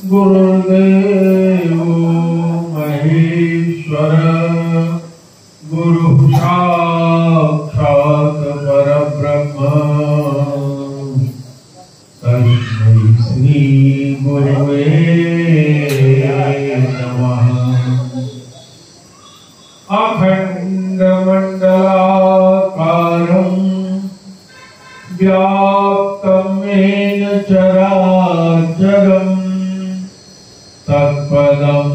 गुरुदेवो महेश्वर गुरु साक्षात् परब्रह्म तस्मै श्री गुरुवे नमः। अखण्डमण्डलाकारं व्याप्तं येन चराचरं तत्पदं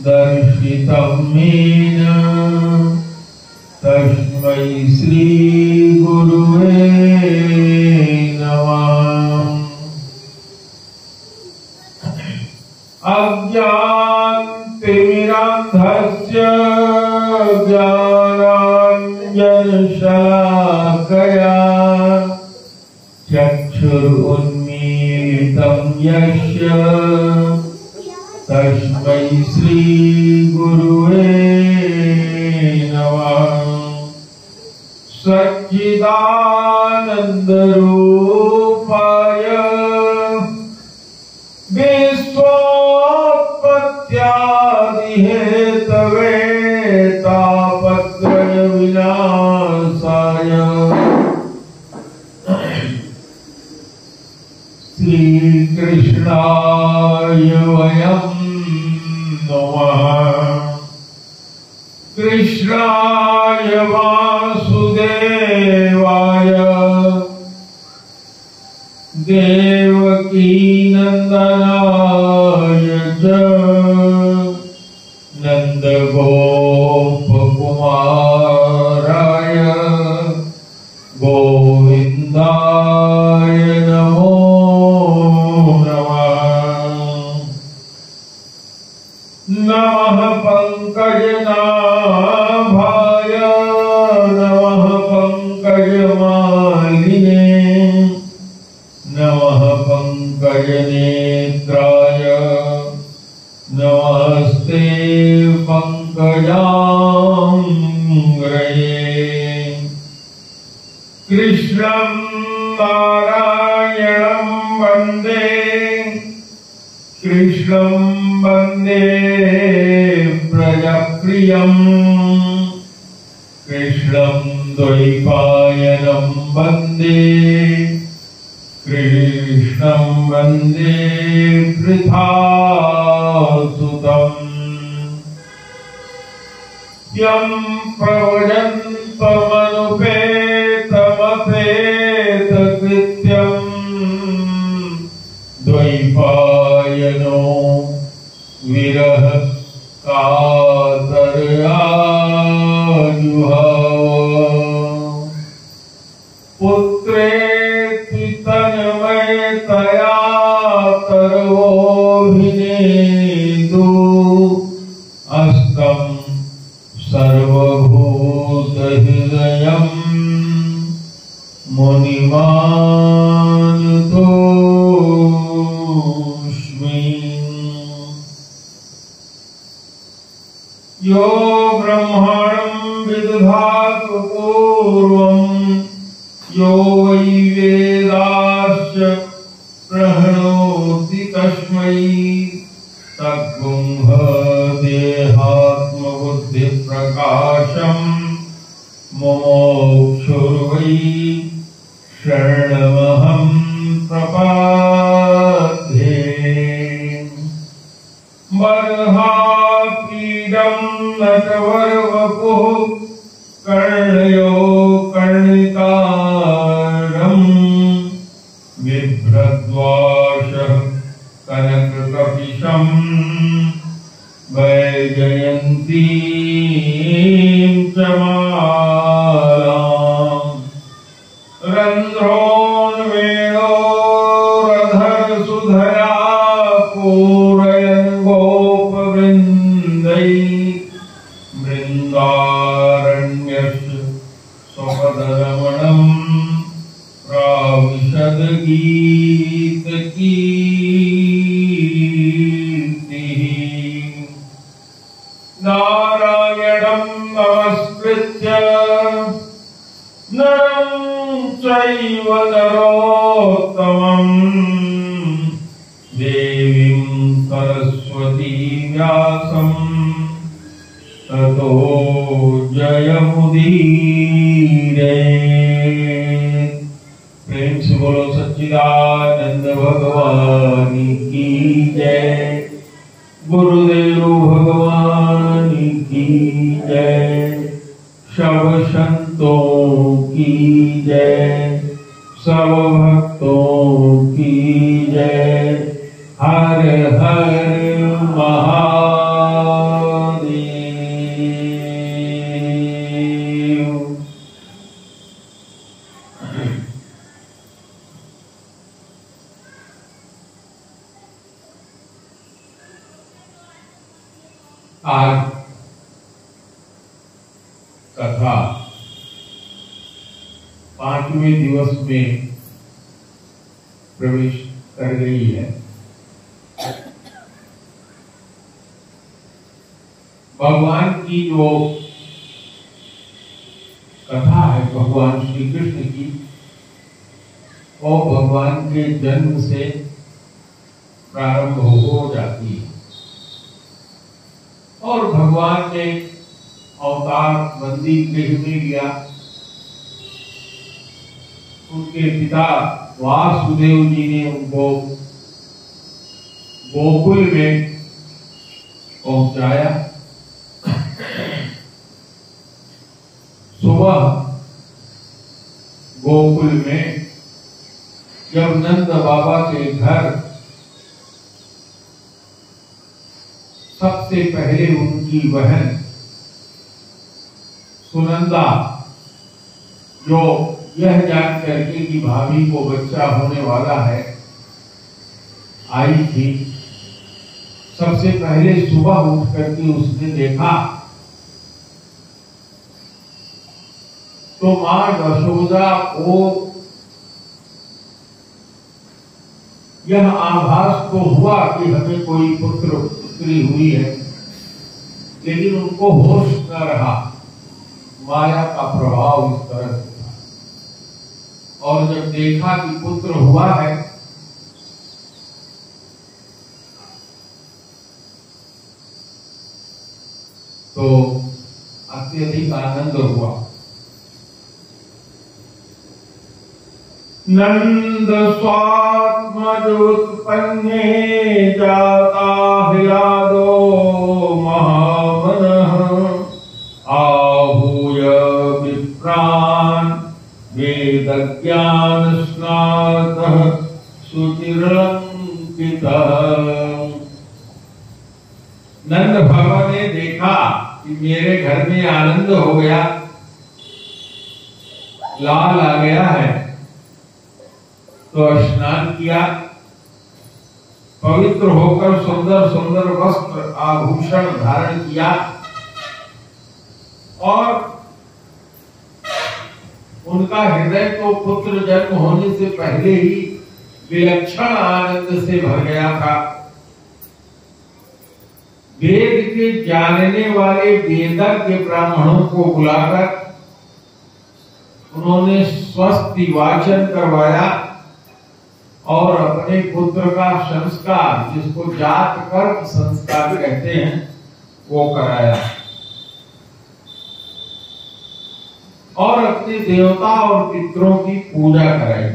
दर्शितं येन तस्मै श्री गुरुवे नमः। अज्ञानतिमिरान्धस्य ज्ञानाञ्जनशलाकया चक्षुरुन्मीलितं यस्य तस्मै श्री गुरुवे नमः। सच्चिदानन्दरूपाय विश्वोत्पत्त्यादिहेतवे तापत्रय विनाशाय श्रीकृष्णाय वयं नमः। कृष्णाय वासुदेवाय देवकीनन्दनाय च नन्दगोपकुमाराय गोविन्दाय नमो नमः। पंकजनाभाय नमः पंकजमालिने नमः पंकजनेत्राय नमस्ते पंकजांग्रये। कृष्णं नारायणं वन्दे कृष्णं वन्दे प्रजप्रियम् कृष्णं द्वैपायनं वन्दे कृष्णं वन्दे पृथासुतम्। यं प्रव्रजन्तमनुपेतमपेतकृत्यम् द्वैपायनो विरह कातरयाजुहाव। पुत्रेति तन्मयतया सर्वोऽभिनेदु अस्तं सर्वभूतहृदयं मुनिमानुतोऽस्मि। यो ब्रह्माणं विदधातु पूर्वं यो वै वेदाश्च प्रणोति तस्मै तद्ब्रह्म देहात्मबुद्धिप्रकाशं मोक्षुर्वै शरणमहं प्रपद्ये। बर्हापीडं नटवरवपुः कर्णयो कर्णिकारम् बिभ्रद्वासः कनककपिशं वैजयन्तीं च मालाम्। रन्ध्रोन्वेणोरधरसुधया पूरयन् गोपवृन्दैः वृन्दारण्यस्य स्वपदरमणम् प्राविशद्गीतकीर्तिः। नारायणं नमस्कृत्य नरं चैव नरोत्तमम् व्यासं ततो जयमुदीरये। प्रेम से बोलो सच्चिदानंद भगवान की जय। गुरुदेव भगवान की जय। सब संतों की जय। सब भक्तों की जय। हर हर महादेव। आज कथा 5वें दिवस में प्रवेश कर गई है। भगवान की जो कथा है भगवान श्री कृष्ण की, वो भगवान के जन्म से प्रारंभ हो जाती है। और भगवान ने अवतार बंदी गृह में लिया। उनके पिता वासुदेव जी ने उनको गोकुल में पहुंचाया। सुबह गोकुल में जब नंद बाबा के घर सबसे पहले उनकी बहन सुनंदा, जो यह जान करके कि भाभी को बच्चा होने वाला है, आई थी। सबसे पहले सुबह उठ करके उसने देखा तो मां यशोदा को यह आभास तो हुआ कि हमें कोई पुत्र पुत्री हुई है, लेकिन उनको होश न रहा। माया का प्रभाव इस तरह से था। और जब देखा कि पुत्र हुआ है तो अत्यधिक आनंद हुआ। नंद स्वात्मजोत्पन्ने जाता हिलादो महामनः आहूय विप्रान् वेद ज्ञान स्नातः सुचिरलंकितः। नंद बाबा ने देखा कि मेरे घर में आनंद हो गया, लाल आ गया है, तो स्नान किया, पवित्र होकर सुंदर सुंदर वस्त्र आभूषण धारण किया और उनका हृदय तो पुत्र जन्म होने से पहले ही विलक्षण आनंद से भर गया था। वेद के जानने वाले वेदज्ञ ब्राह्मणों को बुलाकर उन्होंने स्वस्ति वाचन करवाया और अपने पुत्र का संस्कार, जिसको जात कर्म संस्कार कहते हैं, वो कराया और अपने देवता और पितरों की पूजा कराई।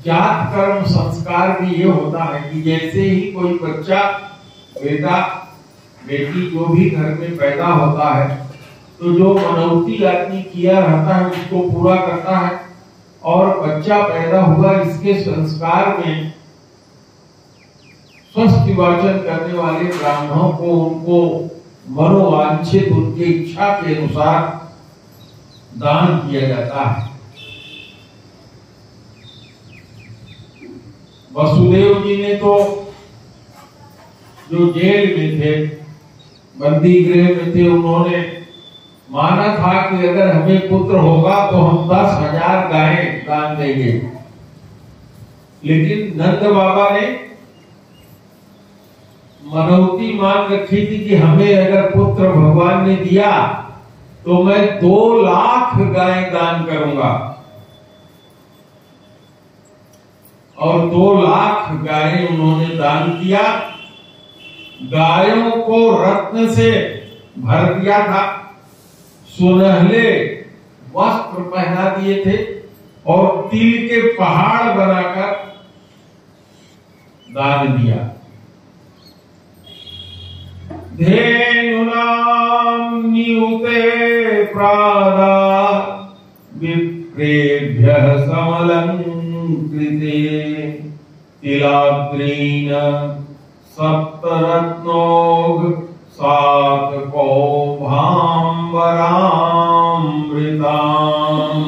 जात कर्म संस्कार भी ये होता है कि जैसे ही कोई बच्चा, बेटा बेटी जो भी घर में पैदा होता है, तो जो मनौती आदमी किया रहता है उसको पूरा करता है। और बच्चा पैदा हुआ, इसके संस्कार में स्वस्ति वाचन करने वाले ब्राह्मणों को उनको मनोवांछित उनकी इच्छा के अनुसार दान किया जाता है। वसुदेव जी ने तो जो जेल में थे, बंदी गृह में थे, उन्होंने माना था कि अगर हमें पुत्र होगा तो हम 10,000 गायें दान देंगे। लेकिन नंद बाबा ने मनौती मांग रखी थी कि हमें अगर पुत्र भगवान ने दिया तो मैं 2 लाख गायें दान करूंगा। और 2 लाख गायें उन्होंने दान किया। गायों को रत्न से भर दिया था, सुनहले वस्त्र पहना दिए थे और तिल के पहाड़ बनाकर दान दिया। धेनुनां नियुते प्रादा विप्रेभ्यः समलंकृते तिलाग्रीन सप्तरत्नोग सातकौभाम्बरामृताम्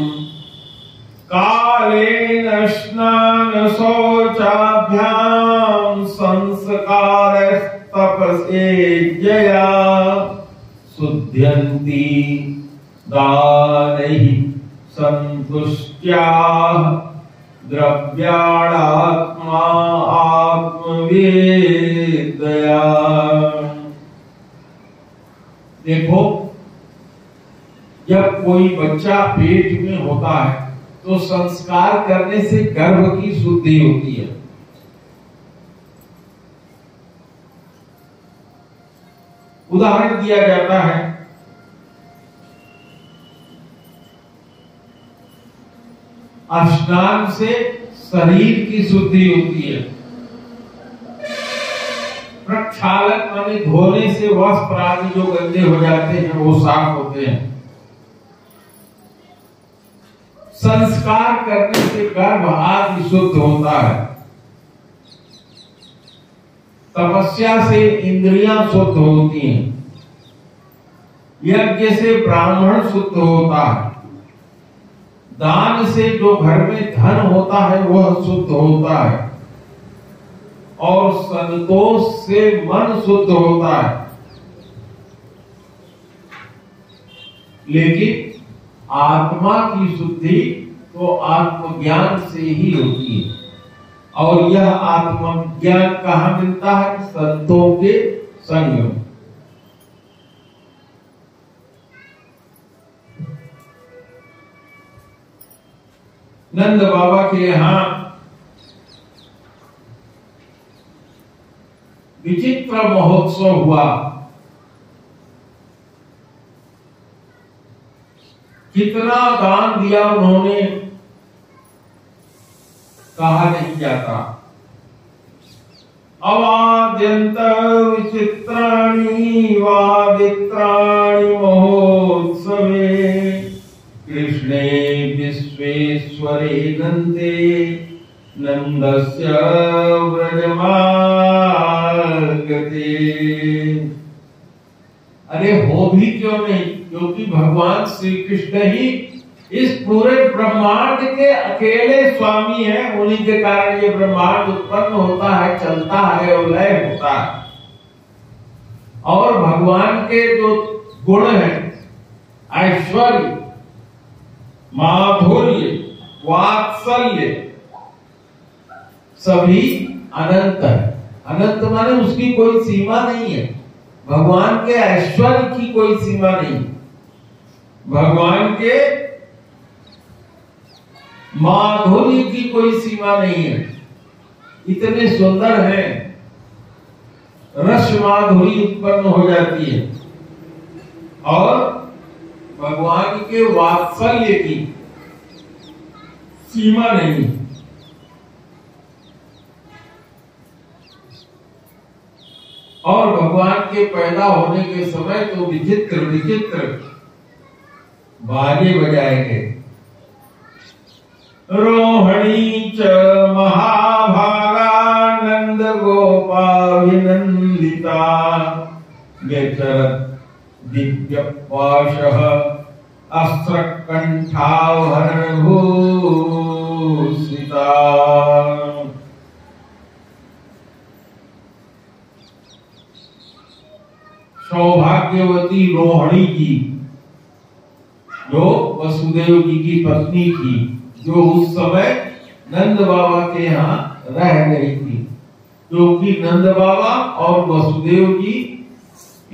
कालेन स्नान शौचाभ्याम संस्कारस्तपसे जया शुद्ध्यन्ति दानैः संतुष्ट्या द्रव्याणात्मा आत्मवेदया। देखो, जब कोई बच्चा पेट में होता है तो संस्कार करने से गर्भ की शुद्धि होती है। उदाहरण दिया जाता है, स्नान से शरीर की शुद्धि होती है। प्रक्षालन माने धोने से वस्त्र आदि जो गंदे हो जाते हैं वो साफ होते हैं। संस्कार करने से गर्भ आदि शुद्ध होता है। तपस्या से इंद्रियां शुद्ध होती हैं। यज्ञ से ब्राह्मण शुद्ध होता है। दान से जो घर में धन होता है वह शुद्ध होता है और संतोष से मन शुद्ध होता है। लेकिन आत्मा की शुद्धि तो आत्मज्ञान से ही होती है और यह आत्मज्ञान कहाँ मिलता है? संतों के संग में। नंद बाबा के यहाँ विचित्र महोत्सव हुआ। कितना दान दिया उन्होंने कहा नहीं जाता। अवाद्यंत विचित्राणि वादित्राणि महोत्सवे कृष्णे विश्वेश्वरे गन्धे नंदस्य व्रजमागते। अरे हो भी क्यों नहीं, क्योंकि भगवान श्री कृष्ण ही इस पूरे ब्रह्मांड के अकेले स्वामी हैं। उन्हीं के कारण ये ब्रह्मांड उत्पन्न होता है, चलता है और लय होता है। और भगवान के जो गुण हैं, ऐश्वर्य, माधुर्य, वात्सल्य, सभी अनंत है। अनंत माने उसकी कोई सीमा नहीं है। भगवान के ऐश्वर्य की कोई सीमा नहीं, भगवान के माधुर्य की कोई सीमा नहीं है। इतने सुंदर है, रस माधुरी उत्पन्न हो जाती है और भगवान के वात्सल्य की सीमा नहीं। और भगवान के पैदा होने के समय तो विचित्र विचित्र बाजे बजाए गए। रोहिणी च महाभागानंद गोपाभिनंदिता व्यचरत् दिव्यपाशः अस्त्रकंठाभरणभूषिता। सौभाग्यवती रोहिणी जी, जो वसुदेव जी की पत्नी थी, जो उस समय नंद बाबा के यहाँ रह गई थी, क्योंकि नंद बाबा और वसुदेव जी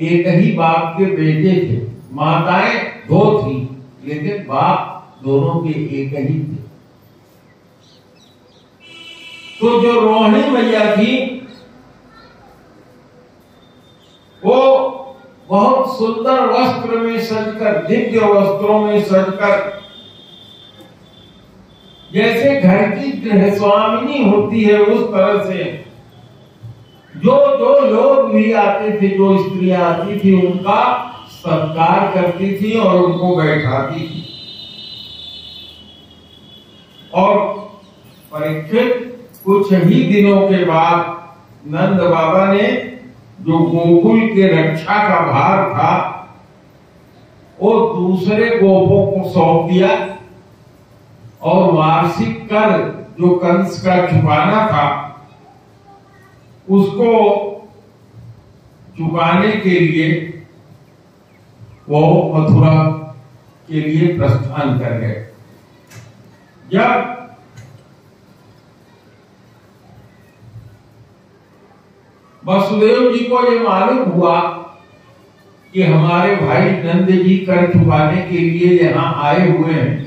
एक ही बाप के बेटे थे। माताएं दो थी लेकिन बाप दोनों के एक ही थे। तो जो रोहिणी मैया थी सुंदर वस्त्र में सजकर, दिव्य वस्त्रों में सजकर, जैसे घर की गृहस्वामिनी होती है उस तरह से जो जो लोग भी आते थे, जो स्त्रियां आती थी, उनका सत्कार करती थी और उनको बैठाती थी। और परीक्षित कुछ ही दिनों के बाद नंद बाबा ने जो गोकुल के रक्षा का भार था वो दूसरे गोपों को सौंप दिया और वार्षिक कर जो कंस का चुकाना था उसको चुकाने के लिए वो मथुरा के लिए प्रस्थान कर गए। जब वसुदेव जी को ये मालूम हुआ कि हमारे भाई नंद जी कर चुकाने के लिए यहाँ आए हुए हैं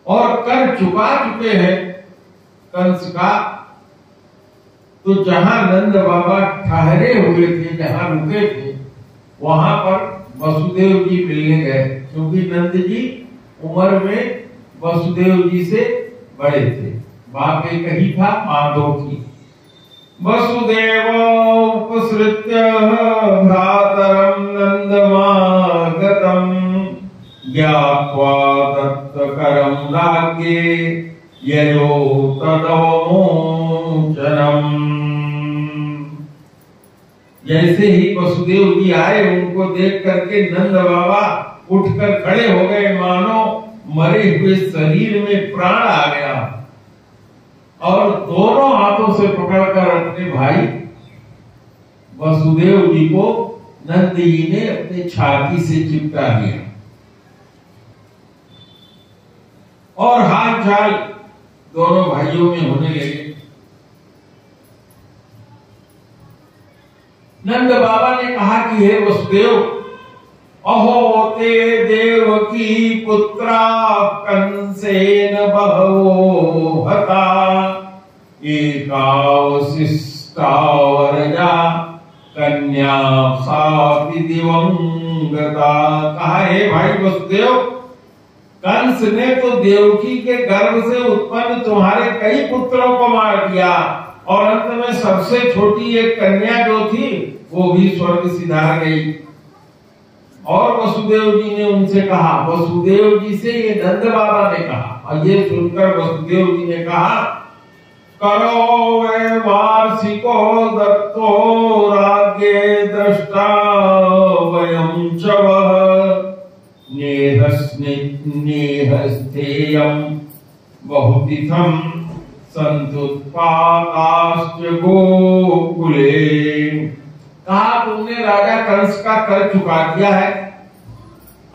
और कर चुका चुके हैं कंस का, तो जहां नंद बाबा ठहरे हुए थे, जहां रुके थे, वहां पर वसुदेव जी मिलने गए, क्योंकि नंद जी उम्र में वसुदेव जी से बड़े थे। बाप एक ही था, मां दो थी। वसुदेव उपसृत्य भ्रातरम नंदमागतम ज्ञात्वा दत्तकरम राज्ञे ययो तदवमोचनम। जैसे ही वसुदेव जी आए, उनको देख करके नंद बाबा उठकर खड़े हो गए, मानो मरे हुए शरीर में प्राण आ गया, और दोनों हाथों से पकड़कर अपने भाई वसुदेव जी को नंद जी ने अपनी छाती से चिपका दिया और हाल चाल दोनों भाइयों में होने लगे। नंद बाबा ने कहा कि हे वसुदेव, अहो ते देवकी पुत्रा कंसेन बहवो हता एकावशिष्टा वरजा कन्या सापि दिवंगता। कहा हे भाई वसुदेव, कंस ने तो देवकी के गर्भ से उत्पन्न तुम्हारे कई पुत्रों को मार दिया और अंत में सबसे छोटी एक कन्या जो थी वो भी स्वर्ग सिधार गई। और वसुदेव जी ने उनसे कहा, वसुदेव जी से ये नंद बाबा ने कहा, और ये सुनकर वसुदेव जी ने कहा, करो वे वार्षिको दत्तो राज्ञे दृष्टा वयं च नेहस्थेयं बहुतिथं संतुत्पाताश्च गोकुले। कहा तुमने राजा कंस का कर चुका दिया है,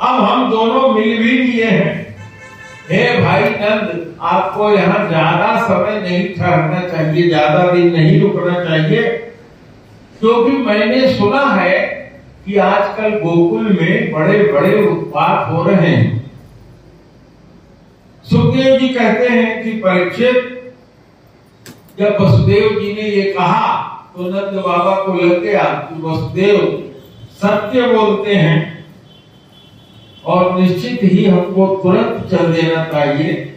अब हम दोनों मिल भी लिए हैं। हे भाई नंद, आपको यहाँ ज्यादा समय नहीं ठहरना चाहिए, ज्यादा दिन नहीं रुकना चाहिए, क्योंकि मैंने सुना है कि आजकल गोकुल में बड़े बड़े उत्पात हो रहे हैं। सुखदेव जी कहते हैं कि परीक्षित, जब वसुदेव जी ने ये कहा तो नंद बाबा को लग गया कि वसुदेव सत्य बोलते हैं और निश्चित ही हमको तुरंत चल देना चाहिए।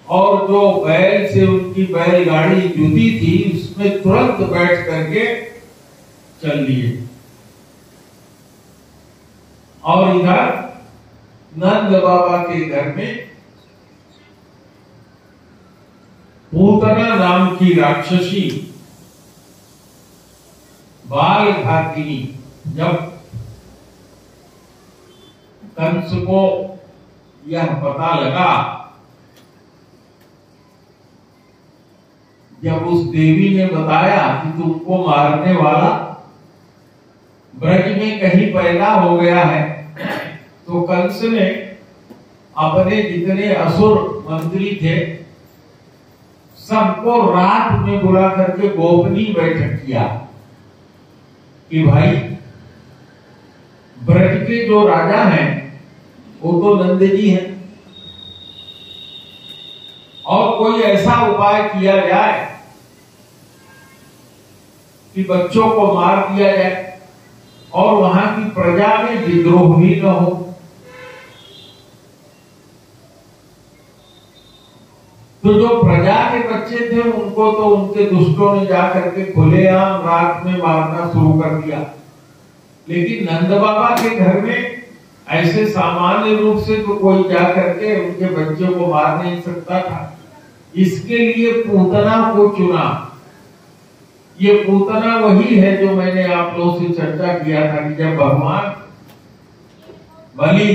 और जो बैल से उनकी बैलगाड़ी जुटी थी उसमें तुरंत बैठ करके चल लिए। और इधर नंद बाबा के घर में पूतना नाम की राक्षसी बाल घातिनी जब कंस को यह पता लगा, जब उस देवी ने बताया कि तुमको मारने वाला ब्रज में कहीं पैदा हो गया है, तो कंस ने अपने जितने असुर मंत्री थे सबको रात में बुला करके गोपनीय बैठक किया कि भाई ब्रज के जो राजा हैं वो तो नंद जी हैं, और कोई ऐसा उपाय किया जाए कि बच्चों को मार दिया जाए और वहां की प्रजा में विद्रोह भी न हो। तो जो प्रजा के बच्चे थे उनको तो उनके दुष्टों ने जाकर के खुलेआम रात में मारना शुरू कर दिया। लेकिन नंद बाबा के घर में ऐसे सामान्य रूप से तो कोई जाकर के उनके बच्चों को मार नहीं सकता था। इसके लिए पूतना को चुना। ये पूतना वही है जो मैंने आप लोगों से चर्चा किया था कि जब भगवान बलि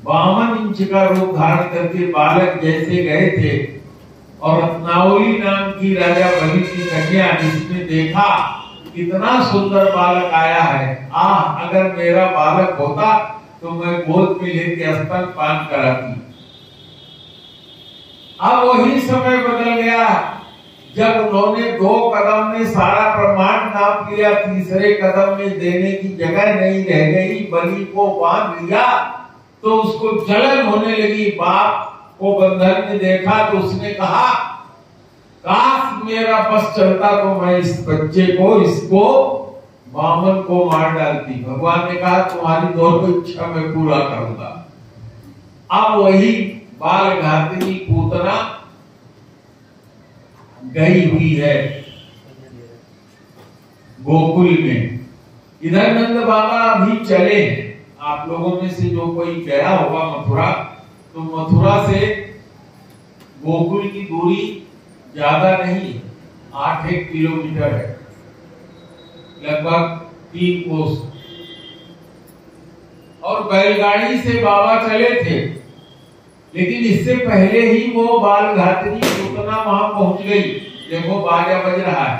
52 इंच का रूप धारण करके बालक जैसे गए थे और रत्नावली नाम की राजा बलि की कन्या जिसने देखा कितना सुंदर बालक आया है, अगर मेरा बालक होता तो मैं गोद में लेके स्तनपान कराती। अब वही समय बदल गया जब उन्होंने 2 कदम में सारा ब्रह्मांड नाप लिया, तीसरे कदम में देने की जगह नहीं रह गई। बलि को बांध लिया तो उसको जलन होने लगी। बाप को बंधन में देखा तो उसने कहा काश मेरा बस चलता तो मैं इस बच्चे को, इसको वामन को मार डालती। भगवान ने कहा तुम्हारी दोनों इच्छा मैं पूरा करूंगा। अब वही बाल घातिनी पूतना गई हुई है गोकुल में। इधर नंद बाबा अभी चले हैं। आप लोगों में से जो कोई गया होगा मथुरा, तो मथुरा से गोकुल की दूरी ज्यादा नहीं, 8 किलोमीटर है, लगभग 3 कोस। और बैलगाड़ी से बाबा चले थे, लेकिन इससे पहले ही वो बाल घातनी पूतना वहां पहुंच गई। देखो बाजा बज रहा है,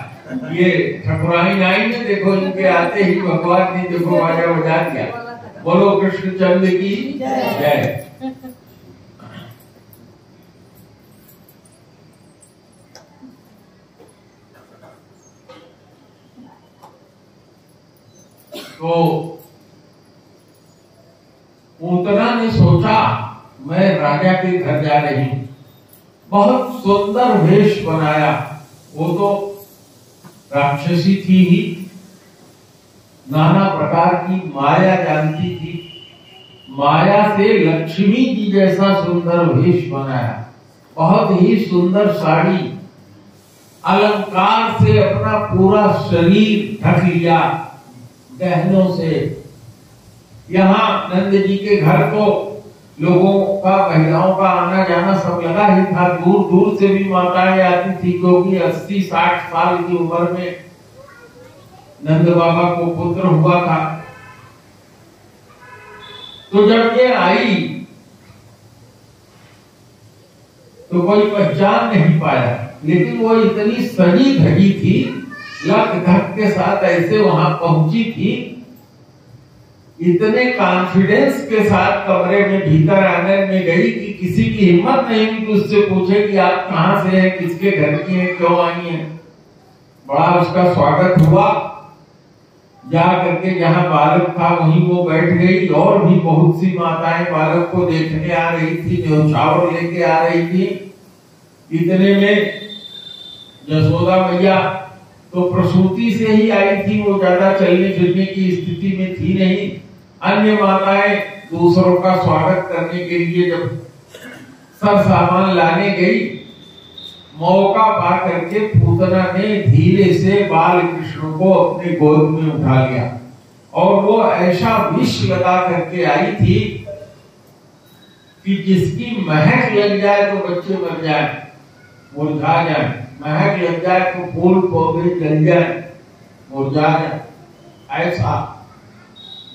ये ठकुरानी आई ने देखो इनके आते ही भगवान ने देखो बाजा बजा दिया। बोलो कृष्णचंद्र की जय। तो पूतना ने सोचा मैं राजा के घर जा रही हूं। बहुत सुंदर वेश बनाया। वो तो राक्षसी थी ही, नाना प्रकार की माया जानती थी। माया से लक्ष्मी जी जैसा सुंदर वेश बनाया। बहुत ही सुंदर साड़ी, अलंकार से अपना पूरा शरीर ढक लिया, गहनों से। यहाँ नंद जी के घर तो लोगों का, महिलाओं का आना जाना सब लगा ही था। दूर दूर से भी माताएं आती थी, क्योंकि 80-60 साल की उम्र में नंद बाबा को पुत्र हुआ था। तो जब ये आई तो कोई पहचान नहीं पाया, लेकिन वो इतनी सजी धजी थी, लक धक के साथ ऐसे वहां पहुंची थी, इतने कॉन्फिडेंस के साथ कमरे में भीतर आने में गई कि किसी की हिम्मत नहीं हुई कि उससे पूछे कि आप कहां से हैं, किसके घर की हैं, क्यों आई हैं। बड़ा उसका स्वागत हुआ। जा करके जहां बालक था वहीं वो बैठ गई। और भी बहुत सी माताएं बालक को देखने आ रही थी, न्योछावर लेके आ रही थी। इतने में यशोदा मैया तो प्रसूति से ही आई थी, वो ज्यादा चलने फिरने की स्थिति में थी नहीं। अन्य माताएं दूसरों का स्वागत करने के लिए जब सब सामान लाने गई, मौका पा करके पूतना ने धीरे से बाल कृष्ण को अपने गोद में उठा लिया। और वो ऐसा विष लगा करके आई थी कि जिसकी महक लग जाए तो बच्चे मर जाए, मुरझा जाए। महक लग जाए तो फूल पौधे जल जाए, मुरझा जाए। ऐसा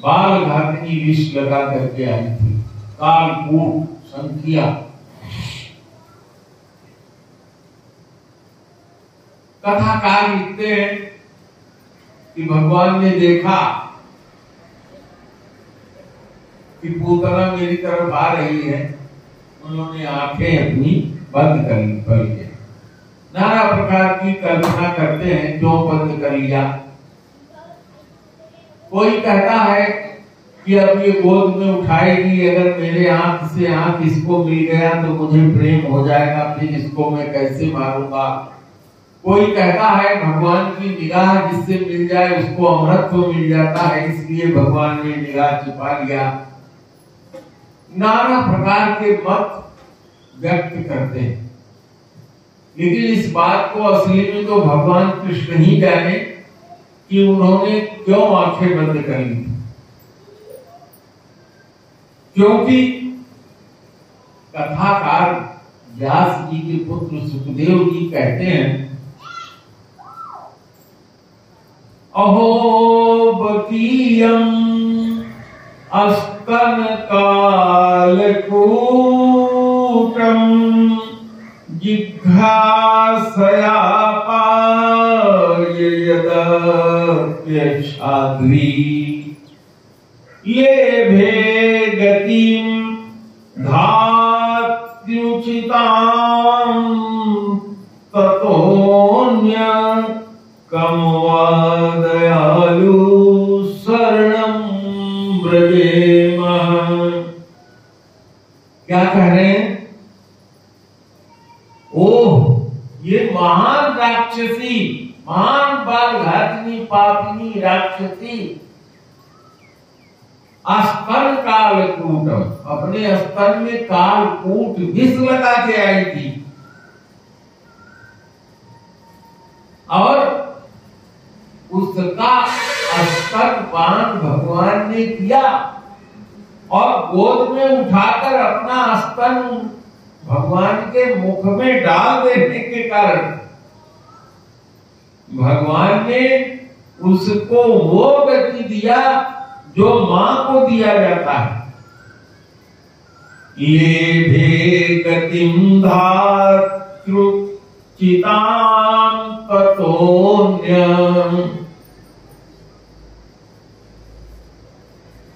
बाल घातनी विष लगा करके आई थी। कालकूट संख्या। कथाकार लिखते हैं कि भगवान ने देखा कि पूतना मेरी तरफ आ रही है, उन्होंने आंखें अपनी बंद कर ली। नाना प्रकार की कल्पना करते हैं क्यों बंद कर लिया। कोई कहता है कि अब ये गोद में उठाएगी, अगर मेरे आंख से आंख इसको मिल गया तो मुझे प्रेम हो जाएगा, फिर इसको मैं कैसे मारूंगा। कोई कहता है भगवान की निगाह जिससे मिल जाए उसको अमृत मिल जाता है, इसलिए भगवान ने निगाह छिपा लिया। नाना प्रकार के मत व्यक्त करते हैं, लेकिन इस बात को असली में तो भगवान कृष्ण ही जाने कि उन्होंने क्यों आंखें बंद कर ली। क्योंकि कथाकार व्यास जी के पुत्र सुखदेव जी कहते हैं, अहो बकीयम अस्तन कालकूटम जिघ्रासया पाययदप्यशाद्री ये भे गतिम धात्युचितां ततोन्य कम वा दयालु शरणं व्रजेम। क्या कह रहे हैं? ओह, ये महान राक्षसी, महान बालघातिनी पापिनी राक्षसी स्तन कालकूटम, अपने स्तन में कालकूट विष लगा के आई थी और उसका स्तनपान भगवान ने किया और गोद में उठाकर अपना स्तन भगवान के मुख में डाल देने के कारण भगवान ने उसको वो गति दिया जो मां को दिया जाता है। ये भे गतिम धातृ चितां ततोन्यम्,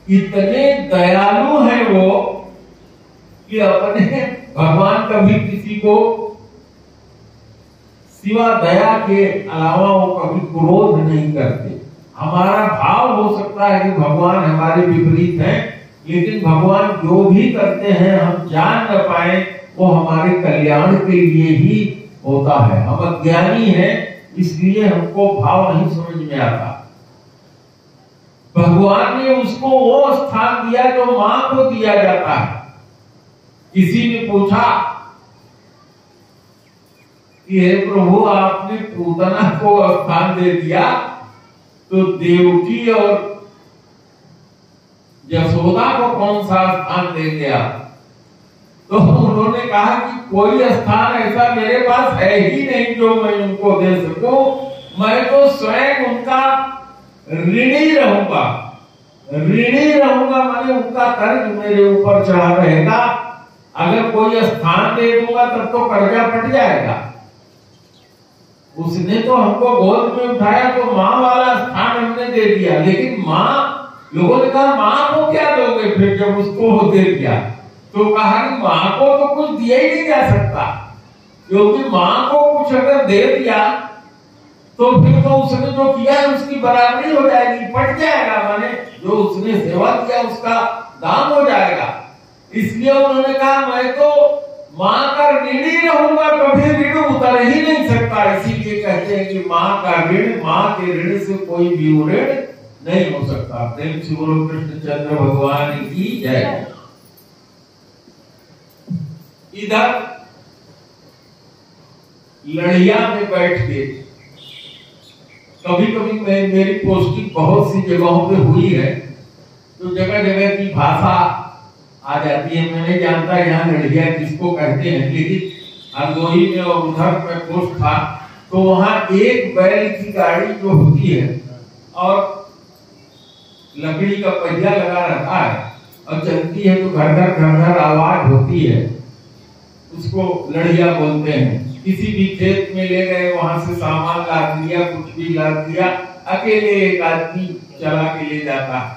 इतने दयालु हैं वो कि अपने भगवान कभी किसी को सिवा दया के अलावा वो कभी क्रोध नहीं करते। हमारा भाव हो सकता है कि भगवान हमारे विपरीत हैं, लेकिन भगवान जो भी करते हैं हम जान न पाए वो हमारे कल्याण के लिए ही होता है। हम अज्ञानी हैं इसलिए हमको भाव नहीं समझ में आता। भगवान ने उसको वो स्थान दिया जो मां को दिया जाता है। किसी ने पूछा कि हे प्रभु, आपने पूतना को स्थान दे दिया तो देवकी और यशोदा को कौन सा स्थान देंगे आप? तो उन्होंने कहा कि कोई स्थान ऐसा मेरे पास है ही नहीं जो मैं उनको दे सकूं। मैं तो स्वयं उनका ऋणी रहूंगा। ऋणी रहूंगा माने उनका कर्ज मेरे ऊपर चढ़ा रहेगा। अगर कोई स्थान दे दूंगा तब तो कर्जा पट जाएगा। उसने तो हमको गोद में उठाया तो माँ वाला स्थान हमने दे दिया, लेकिन माँ, लोगों ने कहा माँ को क्या दोगे फिर जब उसको दे दिया? तो कहा कि माँ को तो कुछ दिया ही नहीं जा सकता, क्योंकि माँ को कुछ अगर दे दिया तो फिर तो उसने जो किया है उसकी बराबरी हो जाएगी, पट जाएगा, माने जो उसने सेवा किया उसका दाम हो जाएगा। इसलिए उन्होंने कहा मैं तो माँ का ऋणी रहूंगा, कभी ऋण उतर ही नहीं सकता। इसीलिए कहते हैं कि माँ का ऋण, माँ के ऋण से कोई भी ऋण नहीं हो सकता। प्रेम से बोलो कृष्णचंद्र भगवान की जय। इधर लड़िया में बैठ के कभी कभी मेरी पोस्टिंग बहुत सी जगहों पे हुई है, तो जगह जगह की भाषा आ जाती है। मैं नहीं जानता यहाँ लड़िया किसको कहते हैं, लेकिन हरदोई में और उधर में पोस्ट था तो वहाँ एक बैल की गाड़ी जो होती है और लकड़ी का पहिया लगा रहता है और चलती है तो घर घर आवाज होती है, उसको लड़िया बोलते हैं। किसी भी खेत में ले गए, वहां से सामान लाद लिया, कुछ भी लाद दिया, अकेले एक आदमी चला के ले जाता है,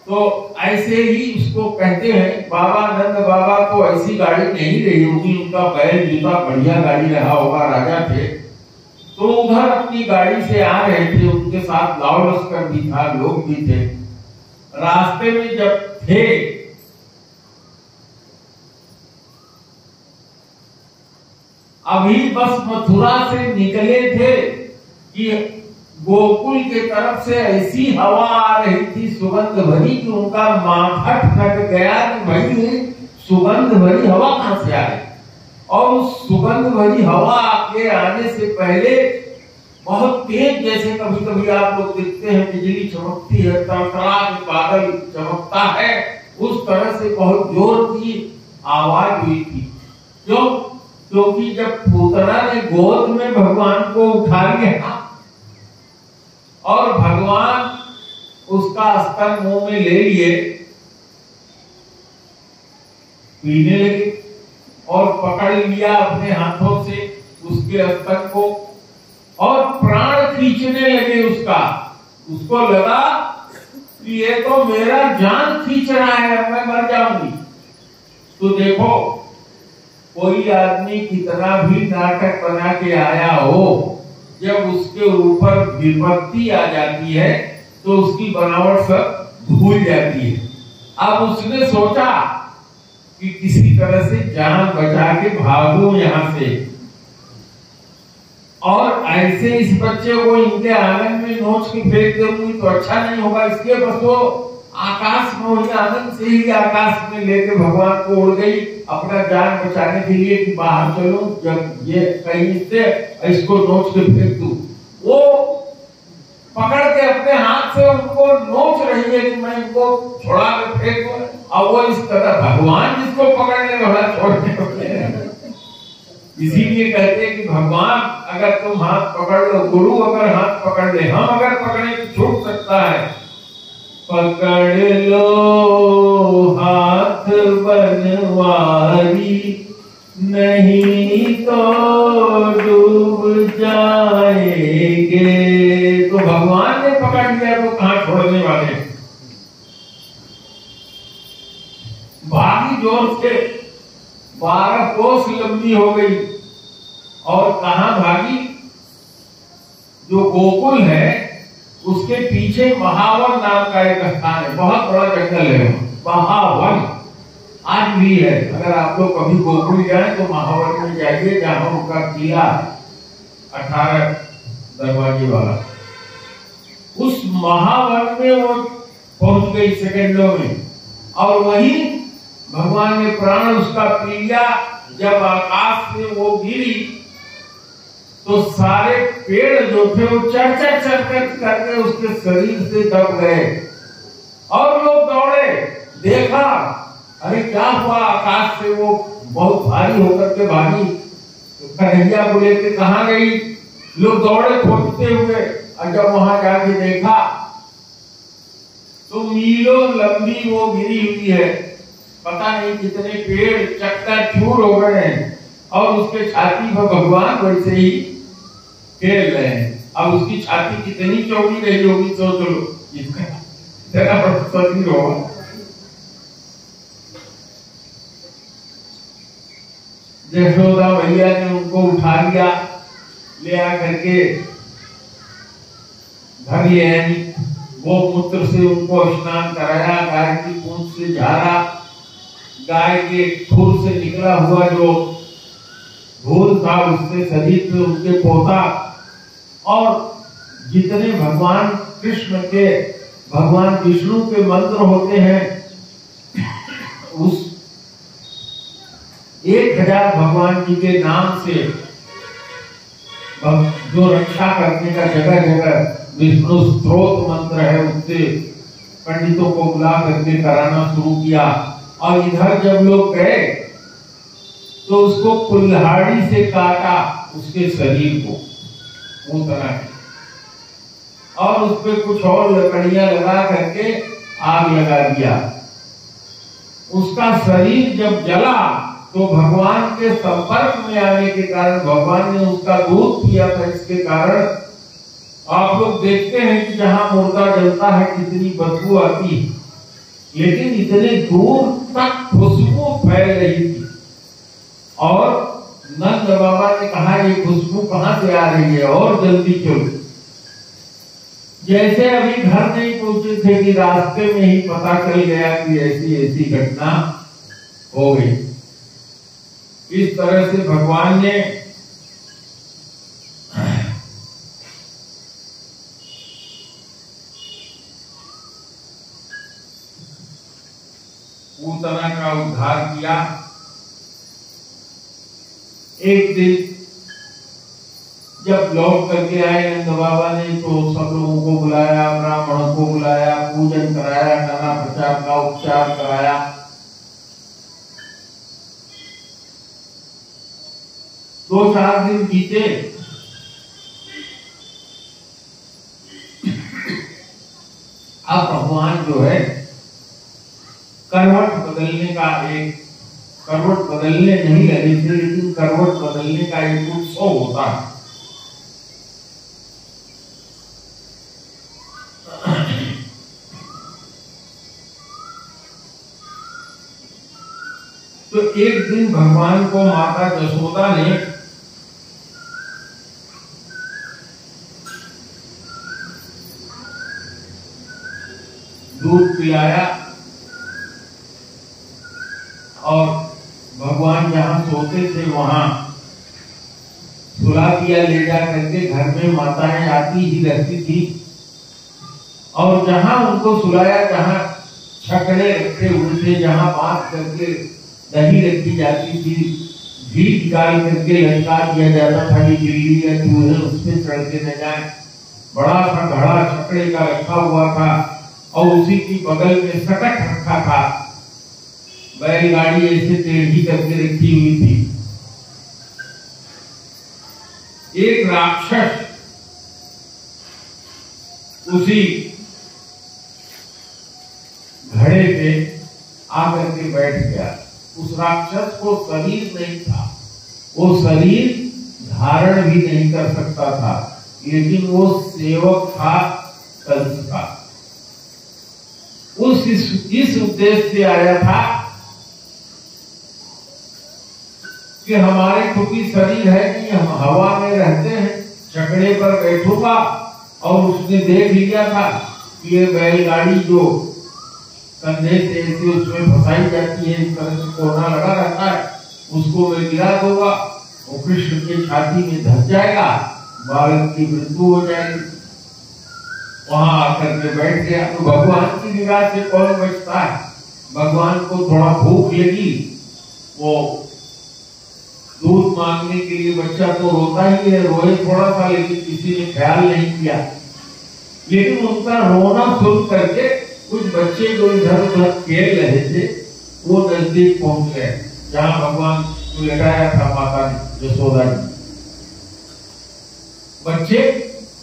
तो ऐसे ही उसको कहते हैं। बाबा नंद बाबा को ऐसी गाड़ी नहीं रही होगी, उनका बैल जूता बढ़िया गाड़ी रहा होगा, राजा थे, तो उधर अपनी गाड़ी से आ रहे थे, उनके साथ लाव लश्कर भी था, लोग भी थे। रास्ते में जब थे अभी बस मथुरा से निकले थे कि गोकुल के तरफ से ऐसी हवा आ रही थी सुगंध भरी कि उनका माथा ठनक गया कि भाई सुगंध भरी हवा कहां से आ रही। और उस सुगंध भरी हवा के आने से पहले बहुत तेज, जैसे कभी कभी आप लोग देखते हैं बिजली चमकती है, तड़तड़ाक बादल चमकता है, उस तरह से बहुत जोर की आवाज हुई थी। क्यों? क्योंकि जब पूतना ने गोद में भगवान को उठा लिया और भगवान उसका स्तन मुंह में ले लिए, पीने लगे और पकड़ लिया अपने हाथों से उसके स्तन को और प्राण खींचने लगे उसको लगा कि ये तो मेरा जान खींच रहा है, अब मैं मर जाऊंगी। तो देखो, कोई आदमी कितना भी नाटक बना के आया हो, जब उसके ऊपर विपत्ति आ जाती है तो उसकी बनावट सब भूल जाती है। अब उसने सोचा कि किसी तरह से जान बचा के भागूं यहां से, और ऐसे इस बच्चे को इनके आंगन में नोच के फेंक दूंगी तो अच्छा नहीं होगा, इसलिए बस वो आकाश में वही आनंद से ही आकाश में लेके भगवान को उड़ गई अपना जान बचाने के लिए कि बाहर चलो, जब ये कहीं से इसको नोच के फेंक दूं। वो पकड़ के अपने हाथ से उनको नोच रही है कि मैं इनको छोड़ा के फेंक दूं, और वो इस तरह भगवान जिसको पकड़ने वाला छोड़ने वाले। इसीलिए कहते हैं कि भगवान अगर तुम हाथ पकड़ लो, गुरु अगर हाथ पकड़ ले, हम अगर पकड़े तो छूट सकता है। पकड़ लो हाथ बनवारी, नहीं तो डूब जाएंगे। तो भगवान ने पकड़ लिया तो कहां छोड़ने वाले। भागी जोर से, 12 कोस लंबी हो गई और कहां भागी? जो गोकुल है उसके पीछे महावन नाम का एक स्थान है, बहुत बड़ा जंगल है महावन, आज भी है। अगर आप लोग कभी गोकुल जाए तो महावन में जाइए, जहां उनका किला 18 दरवाजे वाला, उस महावन में वो पहुंच गई सेकंडों में, और वहीं भगवान ने प्राण उसका पी लिया। जब आकाश से वो गिरी तो सारे पेड़ जो थे वो चर करके उसके शरीर से दब गए, और लोग दौड़े, देखा अरे क्या हुआ, आकाश से वो बहुत भारी होकर के भागी, तो कन्हैया को लेके कहां गई। लोग दौड़े खोजते हुए, और जब वहां जाके देखा तो मीलों लंबी वो गिरी हुई है, पता नहीं कितने पेड़ चकनाचूर हो गए हैं, और उसके छाती पर भगवान वैसे ही खेल रहे हैं। अब उसकी छाती कितनी चौड़ी रही होगी सोच लो, इसका तेरा प्रतिशत होगा। यशोदा भैया ने उनको उठा लिया, ले आकर के घर ले आई, वो मूत्र से उनको स्नान कराया, गाय की पूंछ से झाड़ा, गाय के खुर से निकला हुआ जो धूल था उससे शरीर पे उनके पोता, और जितने भगवान कृष्ण के, भगवान विष्णु के मंत्र होते हैं, उस 1000 भगवान जी के नाम से जो रक्षा करने का जगह जगह विष्णु स्त्रोत मंत्र है, उससे पंडितों को बुला करके कराना शुरू किया। और इधर जब लोग गए तो उसको कुल्हाड़ी से काटा, उसके शरीर को वो तरह, और उस पे कुछ और लकड़ियां लगा करके आग लगा दिया। उसका शरीर जब जला तो भगवान के संपर्क में आने के कारण, भगवान ने उसका दूध पिया था, इसके कारण आप लोग देखते हैं कि जहां मुर्दा जलता है कितनी बदबू आती है, लेकिन इतने दूर तक खुशबू फैल रही थी। और नंद बाबा ने कहा ये खुशबू कहां से आ रही है, और जल्दी चलो। जैसे अभी घर नहीं पहुंचे थे कि रास्ते में ही पता चल गया कि ऐसी ऐसी घटना हो गई। इस तरह से भगवान ने पूतना का उद्धार किया। एक दिन जब लौट करके आए नंद बाबा ने तो सब लोगों को बुलाया, ब्राह्मणों को बुलाया, पूजन कराया, नाना प्रकार का उपचार कराया। दो चार दिन बीते। अब भगवान जो है करवट बदलने नहीं लगे थे, लेकिन करवट बदलने का एक उत्सव होता है। तो एक दिन भगवान को माता यशोदा ने दूध पिलाया और भगवान जहां सोते थे वहां सुला दिया ले जा करके। घर में माताएं आती ही रहती थी और जहां उनको सुलाया, जहां छकड़े रखे हुए थे, जहां बांध करके दही रखी जाती थी, घी निकाल करके लटका दिया जाता था कि बिल्ली या चूहे उस पे चढ़ के न जाए। बड़ा सा घड़ा छकड़े का रखा हुआ था और उसी की बगल में सकट रखा था। बैलगाड़ी ऐसे टेढ़ी करके रखी हुई थी। एक राक्षस उसी घड़े पे आकर के बैठ गया। उस राक्षस को शरीर नहीं था, वो शरीर धारण भी नहीं कर सकता था, लेकिन वो सेवक था कंस का। इस उद्देश्य से आया था कि हमारे खुदी शरीर है कि हम हवा में रहते हैं, छकड़े पर बैठूंगा। और उसने देख लिया था कि ये बैलगाड़ी जो कंधे से ऐसे उसमें फंसाई जाती है, इस तरह से कोना लगा रहता है, उसको मैं गिरा दूंगा, वो कृष्ण के छाती में धस जाएगा, बालक की मृत्यु हो जाएगी। वहां आकर के बैठ गया। तो भगवान की निगाह से कौन बचता है? भगवान को थोड़ा भूख लगी, वो दूध मांगने के लिए, बच्चा तो रोता ही है, रोए थोड़ा सा, लेकिन किसी ने ख्याल नहीं किया। लेकिन उनका रोना सुन करके कुछ बच्चे जो इधर उधर खेल रहे थे वो नजदीक पहुंच गए जहां भगवान को लगाया था माता ने, यशोदा ने। बच्चे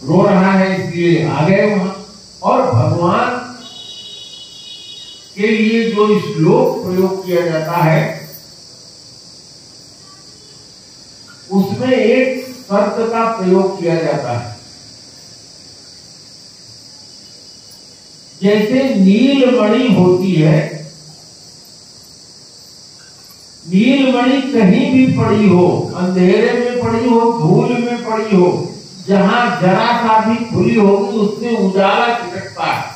रो रहा है इसलिए आ गए वहां। और भगवान के लिए जो श्लोक प्रयोग किया जाता है उसमें एक शब्द का प्रयोग किया जाता है। जैसे नीलमणि होती है, नीलमणि कहीं भी पड़ी हो, अंधेरे में पड़ी हो, धूल में पड़ी हो, जहां जरा सा भी खुली होगी उससे उजाला छिटकता है।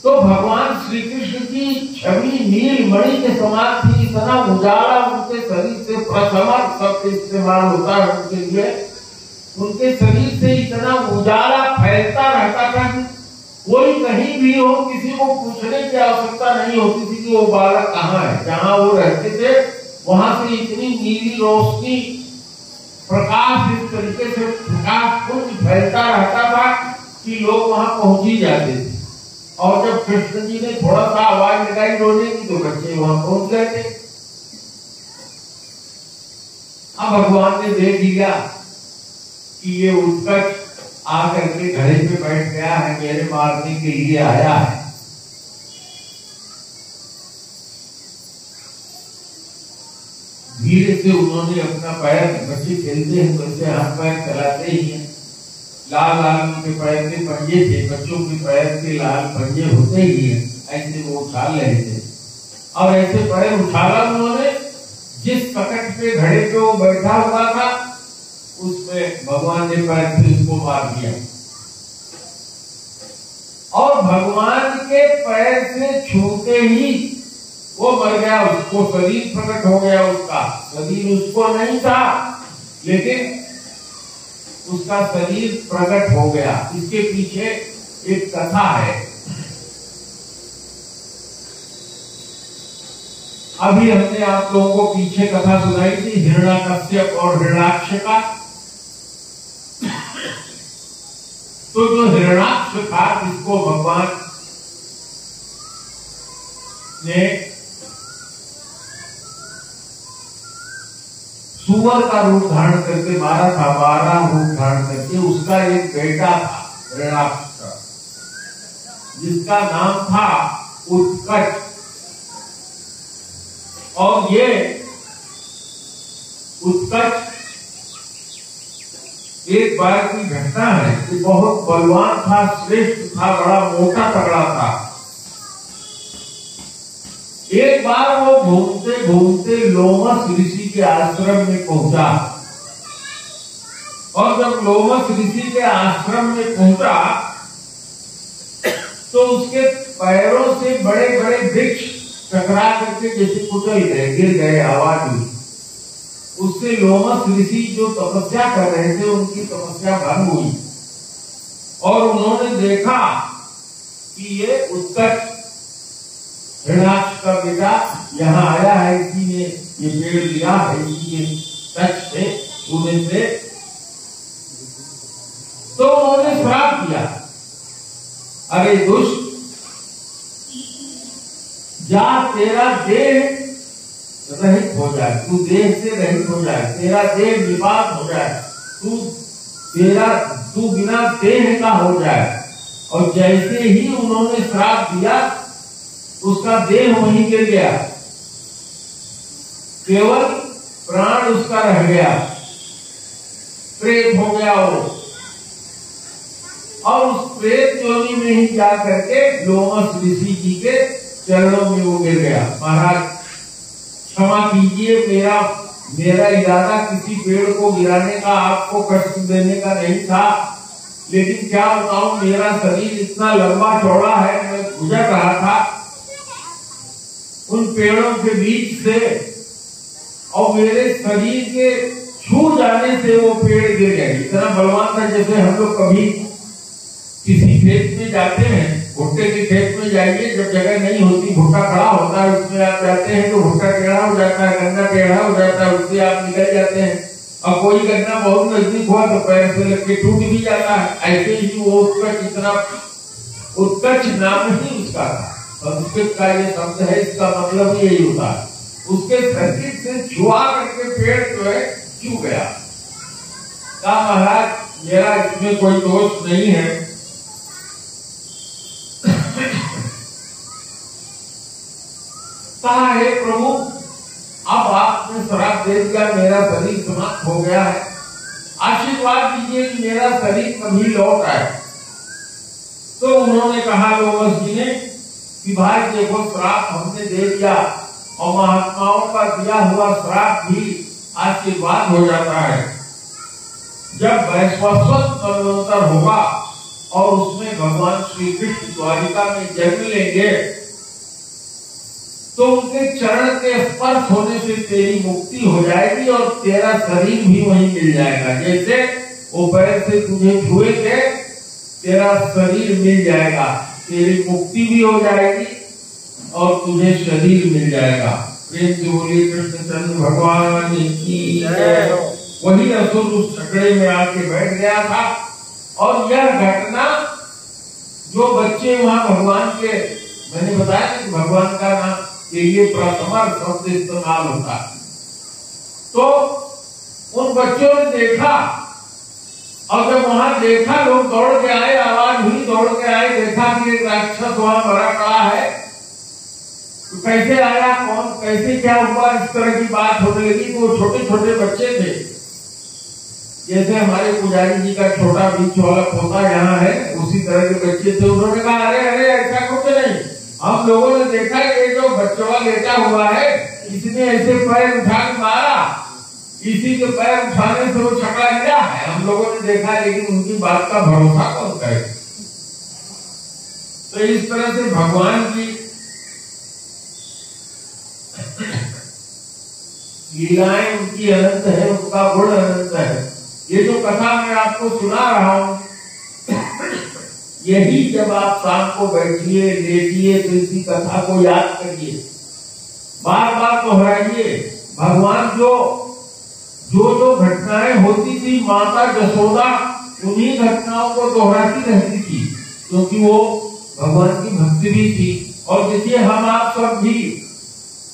तो भगवान श्री कृष्ण की छवि नीलमणि के समान थी। इतना उजाला उनके शरीर से, प्रथम शब्द इस्तेमाल होता है उनके लिए, उनके शरीर से इतना उजाला फैलता रहता था कि कोई कहीं भी हो, किसी को पूछने की आवश्यकता नहीं होती थी कि वो बालक कहाँ है। जहां वो रहते थे वहां से इतनी नीली रोशनी, प्रकाश, इस तरीके से प्रकाश पुंज फैलता रहता था कि लोग वहां पहुंच ही जाते थे। और जब कृष्ण जी ने थोड़ा सा आवाज लगाई रोने की तो बच्चे वहां पहुंच गए थे। अब भगवान ने देख लिया कि ये उत्कट आकर के घड़े पे बैठ गया है, मेरे मारने के लिए आया है। धीरे से उन्होंने अपना पैर, बच्चे खेलते हैं तो ऐसे हाथ पैर चलाते ही हैं, लाल लाल उनके पैर के पंजे थे, बच्चों के पैर के लाल पंजे होते ही हैं, ऐसे वो उछाल रहे थे। और ऐसे पैर उछाला उन्होंने, जिस सकट पे घड़े पे वो बैठा हुआ था उसमें भगवान ने पैर से उसको मार दिया। और भगवान के पैर से छूते ही वो मर गया, उसको शरीर प्रकट हो गया। उसका शरीर उसको नहीं था, लेकिन उसका शरीर प्रकट हो गया। इसके पीछे एक कथा है। अभी हमने आप लोगों को पीछे कथा सुनाई थी हिरण्याकश्यप और हिरण्याक्ष का। तो जो हिरण्याक्ष था जिसको भगवान ने सुअर का रूप धारण करके मारा था, 12 रूप धारण करके, उसका एक बेटा था हिरण्याक्ष का, जिसका नाम था उत्कट। और ये उत्कट एक बार की घटना है कि बहुत बलवान था, श्रेष्ठ था, बड़ा मोटा तगड़ा था। एक बार वो घूमते घूमते लोमस ऋषि के आश्रम में पहुंचा, और जब लोमस ऋषि के आश्रम में पहुंचा तो उसके पैरों से बड़े बड़े वृक्ष टकरा करके जैसे कुचल गए, गिर गए, आवाज हुई। उससे लोमस ऋषि जो तपस्या कर रहे थे उनकी तपस्या भंग हुई, और उन्होंने देखा कि ये उत्कट हिरण्याक्ष का बेटा यहाँ आया है, इसी ने ये पेड़ लिया है, इसी के टच से छूने से। तो उन्होंने श्राप दिया, अरे दुष्ट, जा तेरा देह रहित हो जाए, तू देह से रहित हो जाए, तेरा देह निपात हो जाए, तू बिना देह का हो जाए। और जैसे ही उन्होंने श्राप दिया उसका देह वहीं गिर गया, केवल प्राण उसका रह गया, प्रेत हो गया वो। और उस प्रेत योनि में ही जा करके लोमस ऋषि जी के चरणों में वो गिर गया। महाराज क्षमा कीजिए, मेरा इरादा किसी पेड़ को गिराने का, आपको कष्ट देने का नहीं था, लेकिन क्या बताऊं, मेरा शरीर इतना लंबा चौड़ा है, मैं गुजर रहा था उन पेड़ों के बीच से, और मेरे शरीर के छू जाने से वो पेड़ गिर गए। इतना बलवान था, जैसे हम लोग कभी किसी खेत में जाते हैं, भुट्टे के खेत में जाइए, जब जगह नहीं होती, भुट्टा खड़ा होता है, उसमें आप जाते हैं तो भुट्टा टेढ़ा हो जाता है, गन्ना टेढ़ा हो जाता है, उससे आप निकल जाते हैं। और कोई गन्ना बहुत नजदीक हुआ तो पैर से लग के टूट भी जाता है। ऐसे ही वो उत्कट, इतना उत्कट नाम ही उसका था, संस्कृत का ये शब्द है, इसका मतलब यही होता है। उसके शरीर से छुआ करके पेड़ जो है छू गया। कहा महाराज मेरा इसमें कोई दोष नहीं है, कहा हे प्रभु अब आपने श्राप दे दिया, मेरा शरीर समाप्त हो गया है, आशीर्वाद दीजिए कि मेरा शरीर कभी लौट आए। तो उन्होंने कहा लोमस जी ने कि भाई देखो, श्राप हमने दे दिया, और महात्माओं का दिया हुआ श्राप भी आशीर्वाद हो जाता है। जब वैश्वास्वत मनवंतर होगा और उसमें भगवान श्री कृष्ण द्वारिका में जन्म लेंगे तो उनके चरण के स्पर्श होने से तेरी मुक्ति हो जाएगी और तेरा शरीर भी वहीं मिल जाएगा। जैसे वो पैर से तुझे छुए थे, तेरा शरीर मिल जाएगा, तेरी मुक्ति भी हो जाएगी और तुझे शरीर मिल जाएगा। प्रेम से बोलिए कृष्णचंद्र भगवान की जय। वही असुर उस छकड़े में आके बैठ गया था, और यह घटना जो बच्चे वहां भगवान के, मैंने बताया कि भगवान का नाम के लिए प्रथमा शब्द इस्तेमाल होता है, तो उन बच्चों ने देखा, और जब वहां देखा लोग दौड़ के आए, आवाज हुई, दौड़ के आए, देखा कि एक राक्षस वहां मरा पड़ा है। तो कैसे आया, कौन, कैसे क्या हुआ, इस तरह की बात होने लगी। तो छोटे छोटे बच्चे थे, जैसे हमारे पुजारी जी का छोटा बीच वाला पोता यहाँ है, उसी तरह के बच्चे थे। उन्होंने कहा अरे अरे ऐसा कुछ नहीं, हम लोगों ने देखा ये जो बच्चा लेटा हुआ है, इसने ऐसे पैर उठा के मारा, इसी के पैर उठाने से वो छकड़ा गिरा है, हम लोगों ने देखा, लेकिन उनकी बात का भरोसा कौन करे। तो इस तरह से भगवान की लीलाएं उनकी अनंत है, उनका गुण अनंत है। ये जो कथा मैं आपको सुना रहा हूं, यही जब आप शाम को बैठिए, लेटिए, तो इसी कथा को याद करिए, बार बार दोहराइए। भगवान जो घटनाएं होती थी, माता जसोदा उन्हीं घटनाओं को दोहराती रहती थी, क्योंकि वो भगवान की भक्ति भी थी। और देखिए, हम आप सब भी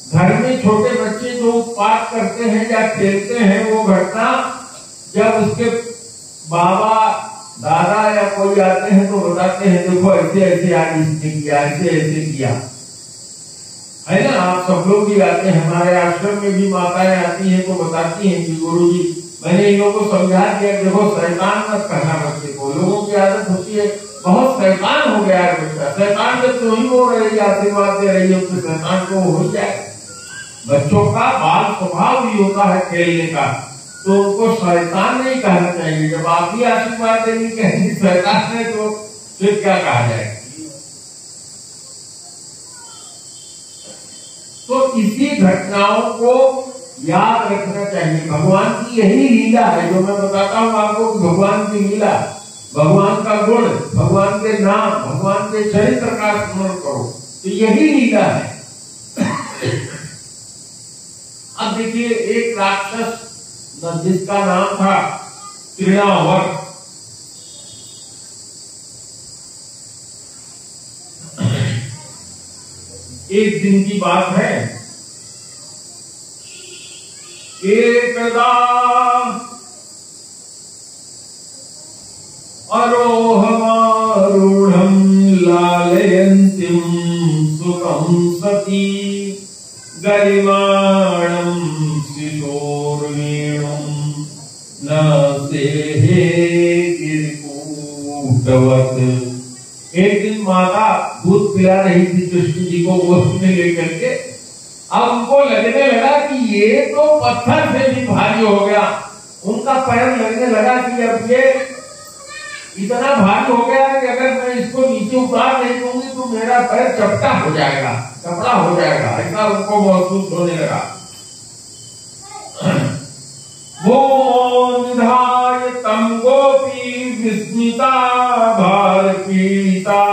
घर में छोटे बच्चे जो उत्पात करते हैं या खेलते हैं, वो घटना जब उसके बाबा दादा या कोई आते हैं तो बताते हैं, देखो ऐसे ऐसे आज इसने किया, ऐसे ऐसे किया, है ना। आप सब लोग भी आते हैं, हमारे आश्रम में भी माताएं आती हैं तो बताती हैं कि गुरुजी मैंने इन लोगों को समझा दिया, देखो शैतान मत कहना बच्चे को। लोगों की आदत होती है, बहुत शैतान हो गया है बच्चा, शैतान जब तो ही हो रही है, आशीर्वाद दे रही है, उसके शैतान को हो जाए। बच्चों का बाल स्वभाव भी होता है खेलने का, तो उनको शैतान नहीं कहना चाहिए। जब आप ही आशीर्वाद देंगे कहेंगे शैतान है, तो फिर क्या कहा जाएगा। तो इसी घटनाओं को याद रखना चाहिए। भगवान की यही लीला है जो मैं बताता हूँ आपको, भगवान की लीला, भगवान का गुण, भगवान के नाम, भगवान के चरित्र का स्मरण करो, तो यही लीला है। अब देखिए, एक राक्षस जिसका नाम था तृणावर्त, एक दिन की बात है, एकदा आरोहमारूढ़ं लालयन्तीं सुखं सती गरिमाणं शिशोर्वेणुं न सेहे गिरिकूटवत्। एक दिन माता दूध पिला रही थी कृष्ण जी को गोद में लेकर के। अब उनको लगने लगा कि ये तो पत्थर से भी भारी हो गया। उनका पैर लगने लगा कि अब ये इतना भारी हो गया है कि अगर मैं इसको नीचे उतार नहीं दूंगी तो मेरा पैर चपटा हो जाएगा, कपड़ा हो जाएगा, ऐसा उनको महसूस होने लगा। वो निधाय तम गोपी विस्मिता भार पीड़िता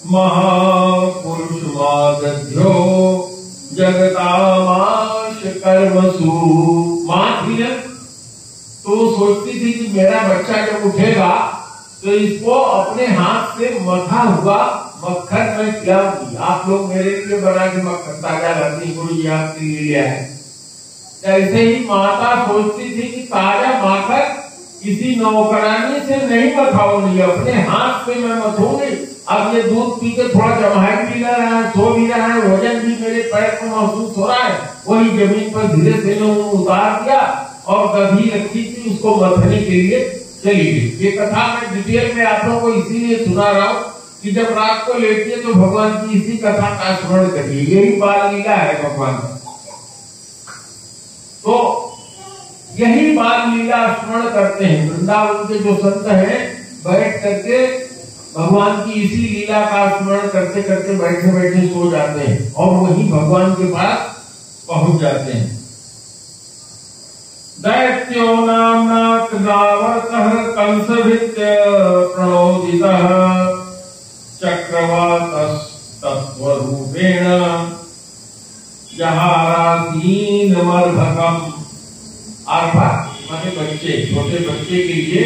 महापुरुष मादध्यो जगतामाश कर्मसु। मां थी ना, तो सोचती थी कि मेरा बच्चा जब उठेगा तो इसको अपने हाथ से मथा हुआ मक्खन में खिलाऊंगी। आप लोग मेरे लिए बना के मक्खन ताजा लाती, गुरु जी आपके लिए लिया है। ऐसे ही माता सोचती थी कि ताजा माखन किसी नौकरानी से नहीं मथाऊंगी, अपने हाथ से मैं मथूंगी। अब ये दूध पी के थोड़ा जमाहट भी ले रहा है, सो भी रहा है, वजन भी मेरे पैर को महसूस हो रहा है। वही जमीन पर धीरे से उतार दिया और गधी रखी थी, उसको मथने के लिए चली गई। ये कथा मैं डिटेल में आप लोगों को इसीलिए सुना रहा हूँ कि जब रात को लेटिए तो भगवान की इसी कथा का स्मरण करिए। यही बाल लीला है भगवान का। तो यही बाल लीला स्मरण करते हैं वृंदावन के जो संत हैं, बैठ करके भगवान की इसी लीला का स्मरण करते करते बैठे बैठे सो जाते हैं और वही भगवान के पास पहुंच जाते हैं। दैत्यो नाम्ना तदावर्तः कंसभित्य प्रणोदितः चक्रवातस्तत्त्वरूपेण जहारासीनमर्भकम्। अर्भक माने बच्चे, छोटे बच्चे के लिए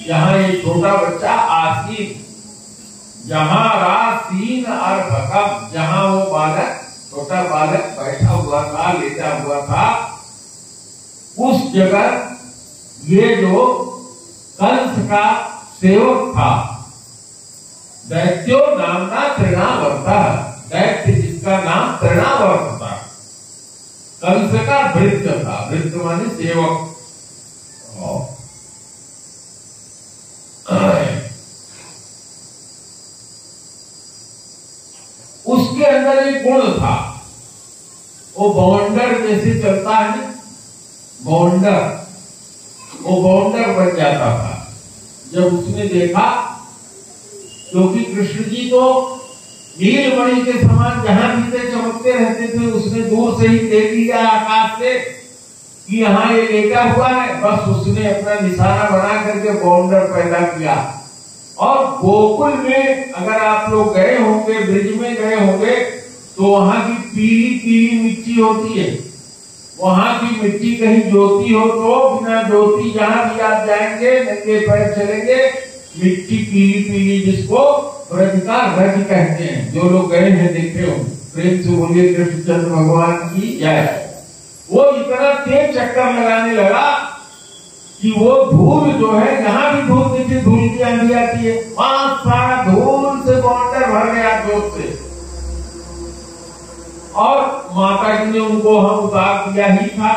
यहाँ एक छोटा बच्चा आसीन, जहाँ रासीन अर्भकम, जहाँ वो बालक, छोटा बालक बैठा हुआ था, लेटा हुआ था, उस जगह ये जो कंस का सेवक था, दैत्यो नामना तृणावर्तः, दैत्य जिसका नाम तृणावर्त था, कंस का भृत्य था, भृत्य माने सेवक। उसके अंदर एक गुण था, वो बाउंडर जैसे चलता है ना, बाउंडर, वो बाउंडर बन जाता था। जब उसने देखा, क्योंकि कृष्ण जी तो नीलमणि के समान जहां भी थे चमकते रहते थे, उसने दूर से ही देख लिया आकाश से कि यहाँ ये लेटा हुआ है। बस उसने अपना निशाना बना करके बाउंडर पैदा किया। और गोकुल में अगर आप लोग गए होंगे, ब्रिज में गए होंगे, तो वहां की पीली पीली मिट्टी होती है, वहां की मिट्टी कहीं ज्योति हो तो बिना ज्योति जहां भी आप जाएंगे नंगे पैर चलेंगे, मिट्टी पीली पीली, जिसको ब्रज का रज कहते हैं। जो लोग गए हैं देखे हो, प्रेम से बोलिए कृष्णचंद्र भगवान की जय। वो इतना तेज चक्कर लगाने लगा कि वो धूल जो है, जहां भी धूल दिखी धूल की आंधी आती है, वहां सारा धूल से बॉन्डर भर गया जोर से। और माता जी ने उनको हम उतार दिया ही था।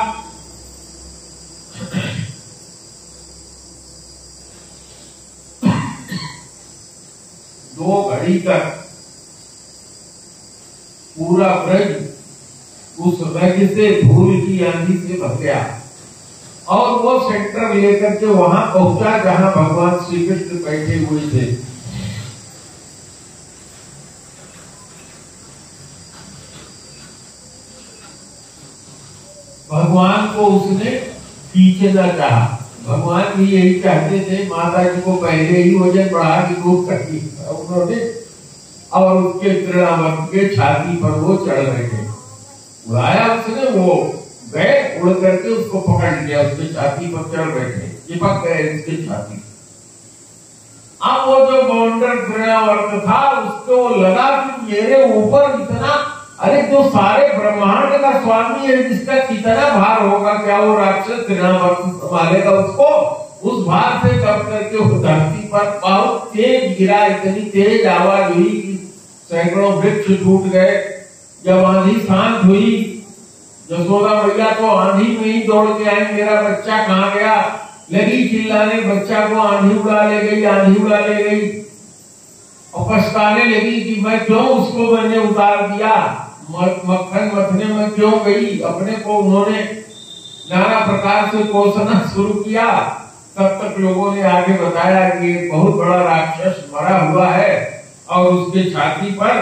दो घड़ी तक पूरा ब्रज उस रज से धूल की आंधी से भर गया और वो सेंटर लेकर के वहां पहुंचा जहां भगवान श्री कृष्ण बैठे हुए थे। भगवान को उसने खींचना चाहा। भगवान भी यही चाहते थे, माता जी को पहले ही वजन बढ़ा के दूर कर दिया उन्होंने, और उसके तृणावर्त के छाती पर वो चढ़ बैठे। उड़ाया उसने, वो गए उड़ करके उसको पकड़ लिया, उसके छाती पर चढ़ बैठे, चिपक गए उसके छाती। अब वो जो बाउंडर तृणावर्त था उसको लगा कि मेरे ऊपर इतना, अरे जो सारे ब्रह्मांड का स्वामी है, जिसका कितना भार होगा, क्या वो राक्षस तृणावर्त संभालेगा उसको? उस भार से कब करके वो धरती पर बहुत तेज गिरा, इतनी तेज आवाज हुई कि सैकड़ों वृक्ष टूट गए। जब आंधी शांत हुई, यशोदा मैया तो आंधी में ही दौड़ के आई, मेरा बच्चा कहाँ गया, लगी चिल्लाने, बच्चा को आंधी उड़ा ले गई, आंधी उड़ा ले गई, और पछताने लगी कि मैं क्यों उसको मैंने उतार दिया, मक्खन मथने में क्यों गई। अपने को उन्होंने नाना प्रकार से कोसना शुरू किया। तब तक लोगों ने आगे बताया कि एक बहुत बड़ा राक्षस मरा हुआ है और उसके छाती पर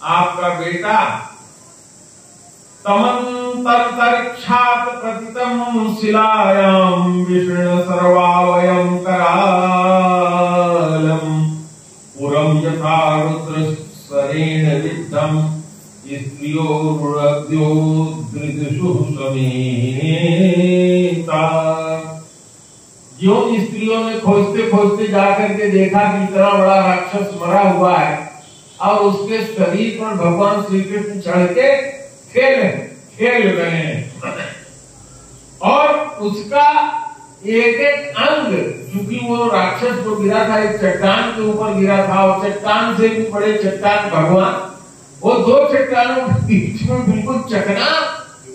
आपका बेटा तमंतरिक्षात प्रतितम शिलायाम विष्णु सर्वावयम करालम पुरम यथा रुद्र स्वरेण विद्धम स्त्रियो रुद्यो दृदुषु समेता। जो स्त्रियों ने खोजते खोजते जाकर के देखा कि इतना बड़ा राक्षस मरा हुआ है और उसके शरीर पर भगवान श्री कृष्ण चढ़ के खेल रहे हैं, और उसका एक एक अंग, क्योंकि वो राक्षस जो गिरा था एक चट्टान के ऊपर गिरा था, और चट्टान से भी बड़े चट्टान भगवान, वो दो चट्टानों के बीच में बिल्कुल चकना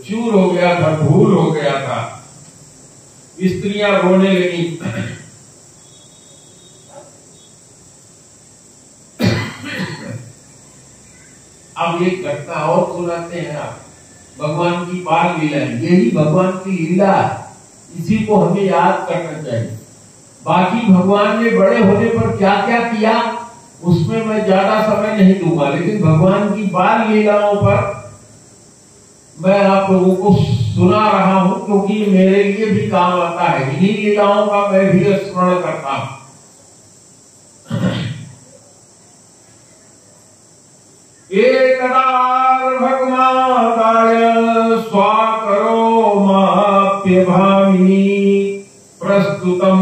चूर हो गया था, धूल हो गया था। स्त्रियां रोने लगी। अब एक घटना और सुनाते हैं आप, भगवान की बाल लीला, यही भगवान की लीला, इसी को हमें याद करना चाहिए। बाकी भगवान ने बड़े होने पर क्या क्या किया उसमें मैं ज्यादा समय नहीं दूंगा, लेकिन भगवान की बाल लीलाओं पर मैं आप लोगों को सुना रहा हूं, क्योंकि मेरे लिए भी काम आता है। इन्हीं लीलाओं का मैं भी स्मरण करता हूं। एकदार भगवादाय स्वाकरो माप्य भामिनी प्रस्तुतम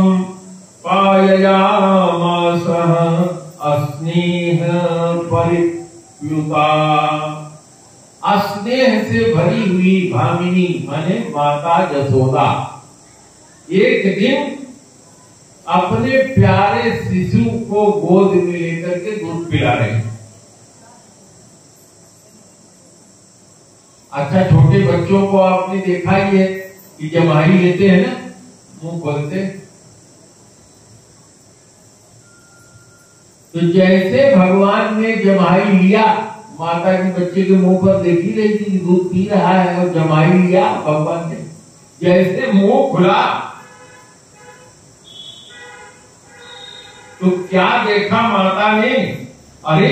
पाययामासः अस्नेह परिप्लुता। अस्नेह से भरी हुई भामिनी माने माता यशोदा एक दिन अपने प्यारे शिशु को गोद में लेकर के दूध पिला रही। अच्छा, छोटे बच्चों को आपने देखा ही है कि जमाई लेते हैं ना, मुंह खोलते, तो जैसे भगवान ने जमाई लिया, माता की बच्चे के मुंह पर देखी रही थी दूध पी रहा है, और जमाई लिया भगवान ने, जैसे मुंह खुला तो क्या देखा माता ने, अरे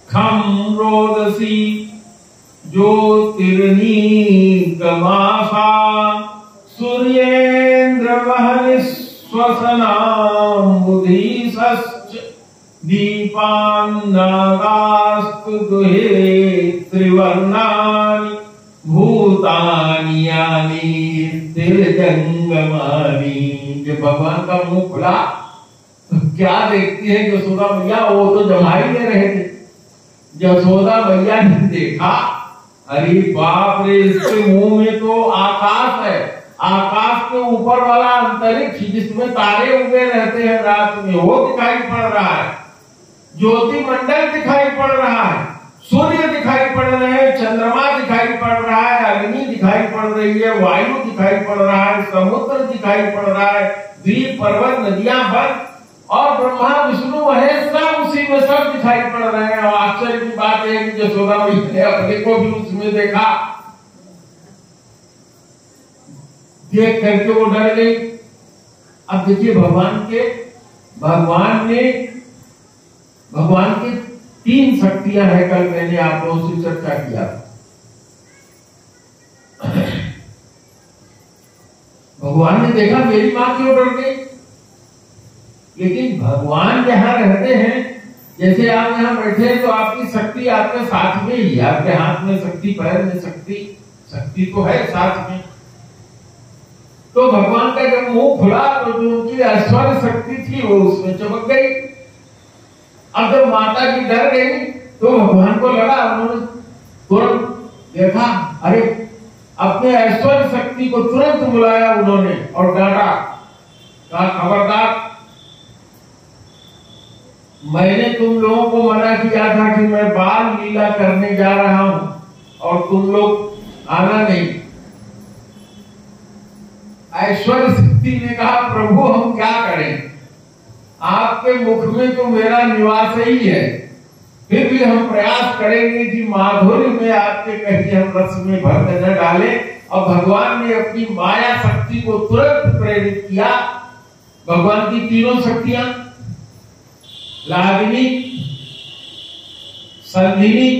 खम रोदसी ज्योतिर्नीकमासा सूर्येन्द्र वहन श्वसनां बुधिसश्च दीप विश्वान्नागास्तु दुहे त्रिवर्णानि भूतानि यानि स्थिरजंगमानि। जब भगवान का मुंह खुला तो क्या देखती है यशोदा मैया? वो तो जमा ही ले रहे थे। यशोदा मैया ने देखा, अरे बाप रे, इसके मुंह में तो आकाश है, आकाश के ऊपर वाला अंतरिक्ष जिसमें तारे उगे रहते हैं रात में, वो दिखाई पड़ रहा है, ज्योति मंडल दिखाई पड़ रहा है, सूर्य दिखाई पड़ रहे हैं, चंद्रमा दिखाई पड़ रहा है, अग्नि दिखाई पड़ रही है, वायु दिखाई पड़ रहा है, समुद्र दिखाई पड़ रहा है, द्वीप पर्वत नदियां वन और ब्रह्मा विष्णु महेश सब उसी में सब दिखाई पड़ रहे हैं। और आश्चर्य की बात है कि यशोदा मैया ने अपने को भी उसमें देखा, देख करके वो डर गई। अब देखिए भगवान की 3 शक्तियां हैं। कल मैंने आप लोगों से चर्चा किया। भगवान ने देखा मेरी मां क्यों डर गई, लेकिन भगवान जहां रहते हैं, जैसे आप यहां बैठे हैं तो आपकी शक्ति आपके साथ में ही, आपके हाथ में शक्ति, पैर में शक्ति तो है साथ में। तो भगवान का जब मुंह खुला तो जो उनकी ऐश्वर्य शक्ति थी वो उसमें चमक गई। अब जब माता जी डर गई तो भगवान को लगा, उन्होंने तुरंत देखा, अरे अपने ऐश्वर्य शक्ति को तुरंत बुलाया उन्होंने और डांटा, कहा खबरदार, मैंने तुम लोगों को मना किया था कि मैं बाल लीला करने जा रहा हूं और तुम लोग आना नहीं। ऐश्वर्य शक्ति ने कहा, प्रभु हम क्या करें, आपके मुख में तो मेरा निवास ही है, फिर भी हम प्रयास करेंगे कि माधुर्य में आपके कहीं हम रस में भर न डालें। और भगवान ने अपनी माया शक्ति को तुरंत प्रेरित किया। भगवान की 3 शक्तियां, लागिनी, संधिनी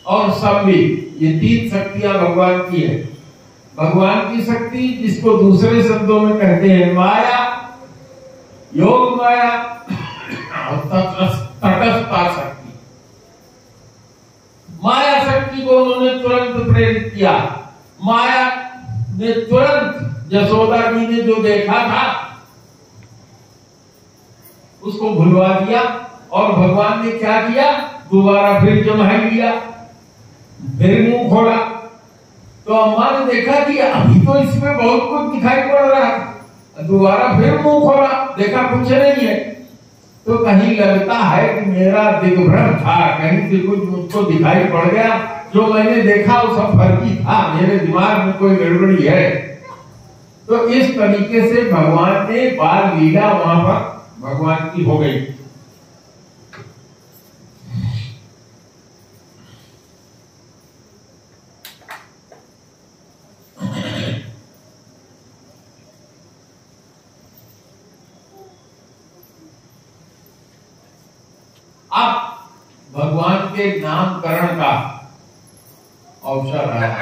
और संबी, ये 3 शक्तियां भगवान की है। भगवान की शक्ति जिसको दूसरे शब्दों में कहते हैं माया, योग माया और तटस्थता शक्ति। माया शक्ति को उन्होंने तुरंत प्रेरित किया। माया ने तुरंत यशोदा जी ने जो देखा था उसको भुलवा दिया और भगवान ने क्या किया, दोबारा फिर जमाई लिया, फिर मुंह खोला। तो अम्मा ने देखा कि अभी तो इसमें बहुत कुछ दिखाई पड़ रहा है, दोबारा फिर मुंह खोला, देखा कुछ नहीं है। तो कहीं लगता है कि मेरा दिग्भ्रम था, कहीं से कुछ मुझको दिखाई पड़ गया, जो मैंने देखा वो सब फर्जी था, मेरे दिमाग में कोई गड़बड़ी है। तो इस तरीके से भगवान ने बाल लीला वहां पर भगवान की हो गई। अब भगवान के नामकरण का अवसर आया।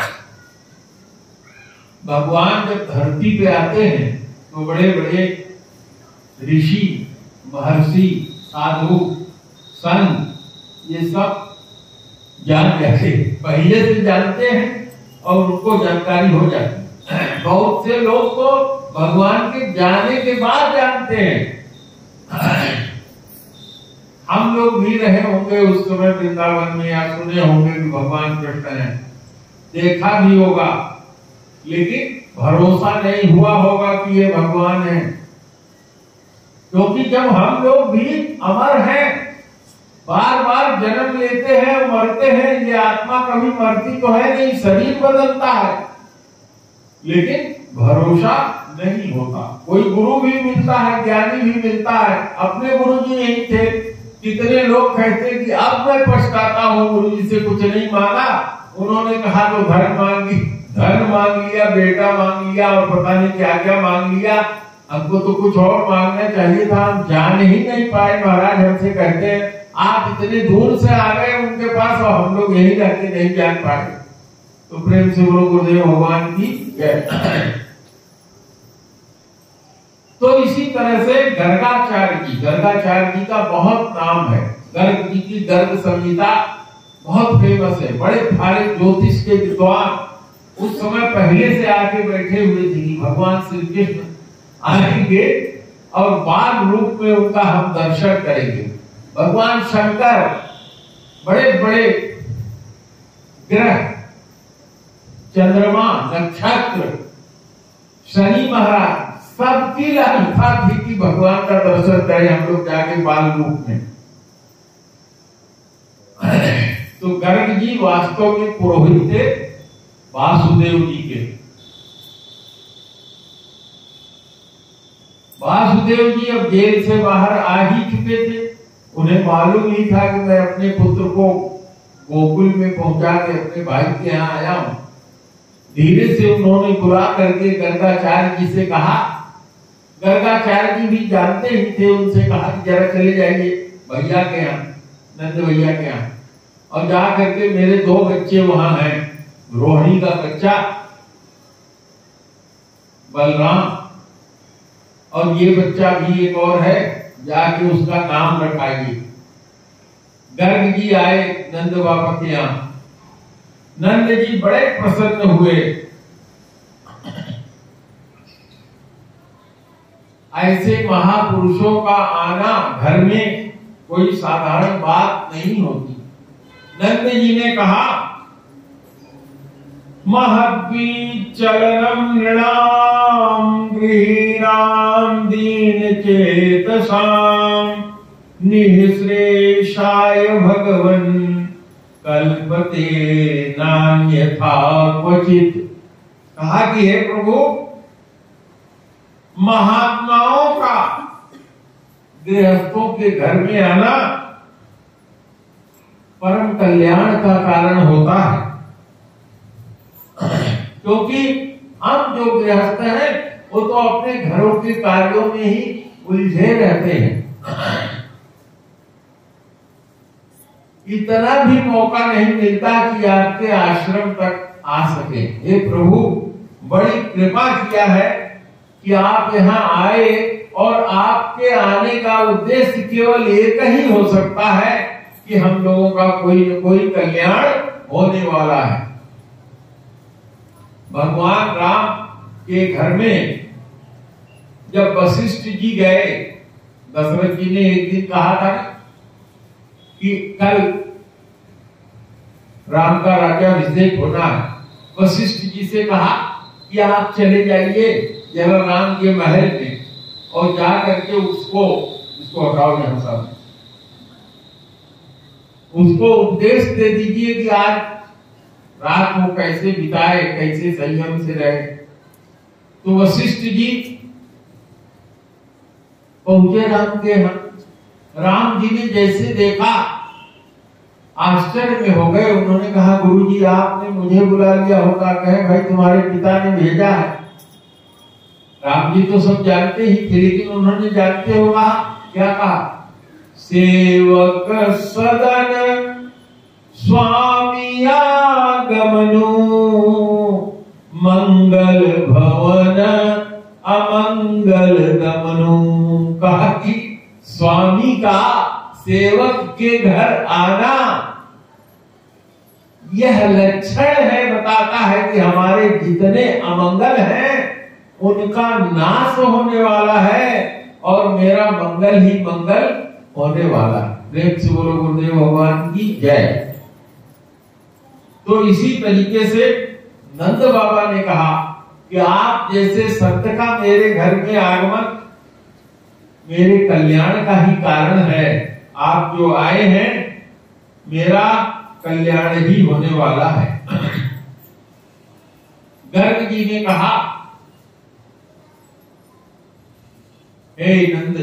भगवान जब धरती पे आते हैं तो बड़े बड़े ऋषि, महर्षि, साधु, संत ये सब जान जाते, पहले से जानते हैं और उनको जानकारी हो जाती है। बहुत से लोग तो भगवान के जाने के बाद जानते हैं। हम लोग भी रहे होंगे उस समय वृंदावन में, या सुने होंगे कि भगवान कृष्ण है, देखा भी होगा, लेकिन भरोसा नहीं हुआ होगा कि ये भगवान है। क्योंकि जब हम लोग भी अमर हैं, बार बार जन्म लेते हैं, मरते हैं, ये आत्मा कभी मरती तो है नहीं, शरीर बदलता है, लेकिन भरोसा नहीं होता। कोई गुरु भी मिलता है, ज्ञानी भी मिलता है। अपने गुरु जी यही थे। कितने लोग कहते कि अब मैं पछताता हूँ, गुरु जी से कुछ नहीं मांगा, उन्होंने कहा तो धन मांग लिया, बेटा मांग लिया और पता नहीं क्या क्या मांग लिया, हमको तो कुछ और मांगना चाहिए था, हम जान ही नहीं पाए। महाराज हमसे कहते हैं आप इतने दूर से आ गए उनके पास और हम लोग यही रहते नहीं जान पाए। तो प्रेम से बोलो गुरुदेव भगवान की जय। तो तो इसी तरह से गर्गाचार्य जी का बहुत नाम है। गर्ग जी की गर्ग संहिता बहुत फेमस है। बड़े सारे ज्योतिष के विद्वान उस समय पहले से आके बैठे हुए थे कि भगवान श्री कृष्ण आएंगे और बाल रूप में उनका हम दर्शन करेंगे। भगवान शंकर बड़े बड़े ग्रह, चंद्रमा, नक्षत्र, शनि महाराज सबकी लालसा थी कि भगवान का दर्शन करें हम लोग जाके बाल रूप में। तो गर्ग जी वास्तव में पुरोहित थे वासुदेव जी के। वासुदेव जी अब जेल से बाहर आ ही चुके थे। उन्हें मालूम ही था कि मैं अपने पुत्र को गोकुल में पहुंचा के अपने भाई के यहाँ आया हूं। धीरे से उन्होंने बुला करके गर्गाचार्य जी से कहा। गर्गाचार्य जी भी जानते ही थे, उनसे कहा कि जरा चले जाइए भैया के यहाँ, नंद भैया के यहाँ, और जा करके मेरे 2 बच्चे वहां हैं, रोहिणी का बच्चा बलराम और ये बच्चा भी एक और है, जाके उसका नाम रखाइए। गर्ग जी आए नंद बाबा के यहाँ। नंद जी बड़े प्रसन्न हुए। ऐसे महापुरुषों का आना घर में कोई साधारण बात नहीं होती। नंद जी ने कहा, महद्वी चलनम नृणाम गृहीणाम दीन चेतसाम निःश्रेषाय भगवन् कल्पते नान्यथा क्वचित्। कहा कि हे प्रभु, महात्माओं का गृहस्थों के घर में आना परम कल्याण का कारण होता है, क्योंकि हम जो गृहस्थ हैं वो तो अपने घरों के कार्यों में ही उलझे रहते हैं। इतना भी मौका नहीं मिलता कि आपके आश्रम तक आ सके। हे प्रभु, बड़ी कृपा किया है कि आप यहाँ आए, और आपके आने का उद्देश्य केवल एक ही हो सकता है कि हम लोगों का कोई न कोई कल्याण होने वाला है। भगवान राम के घर में जब वशिष्ठ जी गए, दशरथ जी ने एक दिन कहा था कि कल राम का राज्याभिषेक होना है। वशिष्ठ जी से कहा कि आप चले जाइए जलाराम के महल में और जा करके उसको हटाओ, यहां सब उसको उपदेश दे दीजिए कि आज रात को कैसे बिताए, कैसे संयम से रहे। तो वशिष्ठ जी पहुंचे राम के यहाँ। राम जी ने जैसे देखा आश्चर्य में हो गए। उन्होंने कहा, गुरुजी आपने मुझे बुला लिया होगा, कहे भाई तुम्हारे पिता ने भेजा है। राम जी तो सब जानते ही थे, लेकिन उन्होंने जानते होगा क्या कहा, सेवक सदन स्वामी आगमनु मंगल भवन अमंगल दमनु। कहा कि स्वामी का सेवक के घर आना यह लक्षण है, बताता है कि हमारे जितने अमंगल हैं उनका नाश होने वाला है और मेरा मंगल ही मंगल होने वाला है। प्रेम से बोलो गुरुदेव भगवान की जय। तो इसी तरीके से नंद बाबा ने कहा कि आप जैसे संत का मेरे घर में आगमन मेरे कल्याण का ही कारण है। आप जो आए हैं मेरा कल्याण ही होने वाला है। गर्ग जी ने कहा, हे नंद,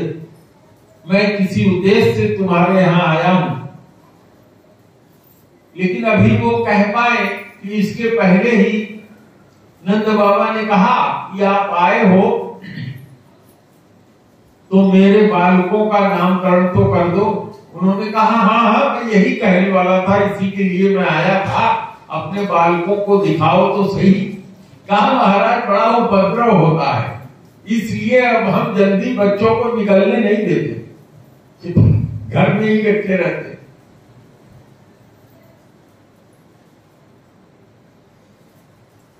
मैं किसी उद्देश्य से तुम्हारे यहां आया हूं, लेकिन अभी वो कह पाए कि इसके पहले ही नंद बाबा ने कहा कि आप आए हो तो मेरे बालकों का नामकरण तो कर दो। उन्होंने कहा, हाँ मैं यही कहने वाला था, इसी के लिए मैं आया था, अपने बालकों को दिखाओ तो सही। कहा महाराज बड़ा उपद्रव होता है, इसलिए अब हम जल्दी बच्चों को निकलने नहीं देते, घर में ही रखे रहते।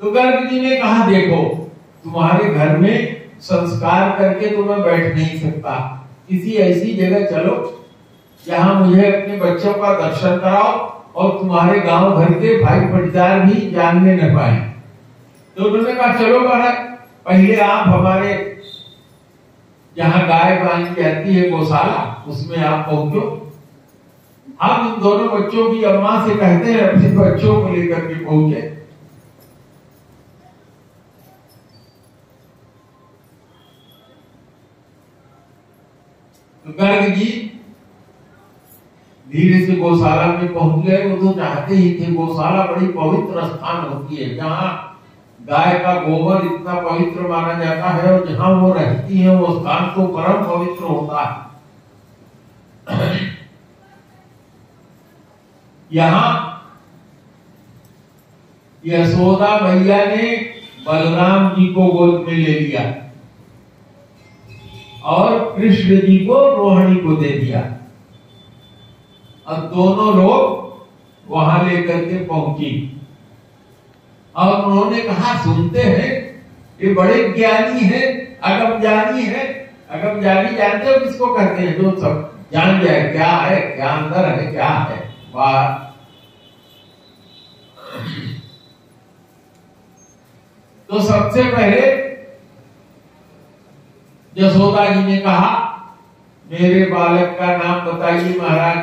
तो गर्ग जी ने कहा, देखो तुम्हारे घर में संस्कार करके तो मैं बैठ नहीं सकता, किसी ऐसी जगह चलो जहां मुझे अपने बच्चों का दर्शन कराओ और तुम्हारे गांव घर के भाई पटीदार भी जानने न पाए। तो उन्होंने कहा चलो महाराज, पहले आप हमारे जहां गाय बांधी जाती है गौशाला, उसमें आप पहुंचो। हम इन दोनों बच्चों की अम्मा से कहते हैं अपने बच्चों को लेकर के पहुंचे। तो गर्ग जी धीरे से गौशाला में पहुंच गए। वो तो चाहते ही थे, गौशाला बड़ी पवित्र स्थान होती है, जहाँ गाय का गोबर इतना पवित्र माना जाता है, और जहाँ वो रहती है वो स्थान तो परम पवित्र होता है। यहाँ यशोदा मैया ने बलराम जी को गोद में ले लिया और कृष्ण जी को रोहिणी को दे दिया। अब दोनों लोग वहां लेकर के पहुंची और उन्होंने कहा, सुनते हैं ये बड़े ज्ञानी है, अगम ज्ञानी है। अगम ज्ञानी जानते हो किसको कहते हैं? जो सब जान जाए क्या है, क्या अंदर है, क्या है बाहर। तो सबसे पहले यशोदा जी ने कहा, मेरे बालक का नाम बताइए महाराज।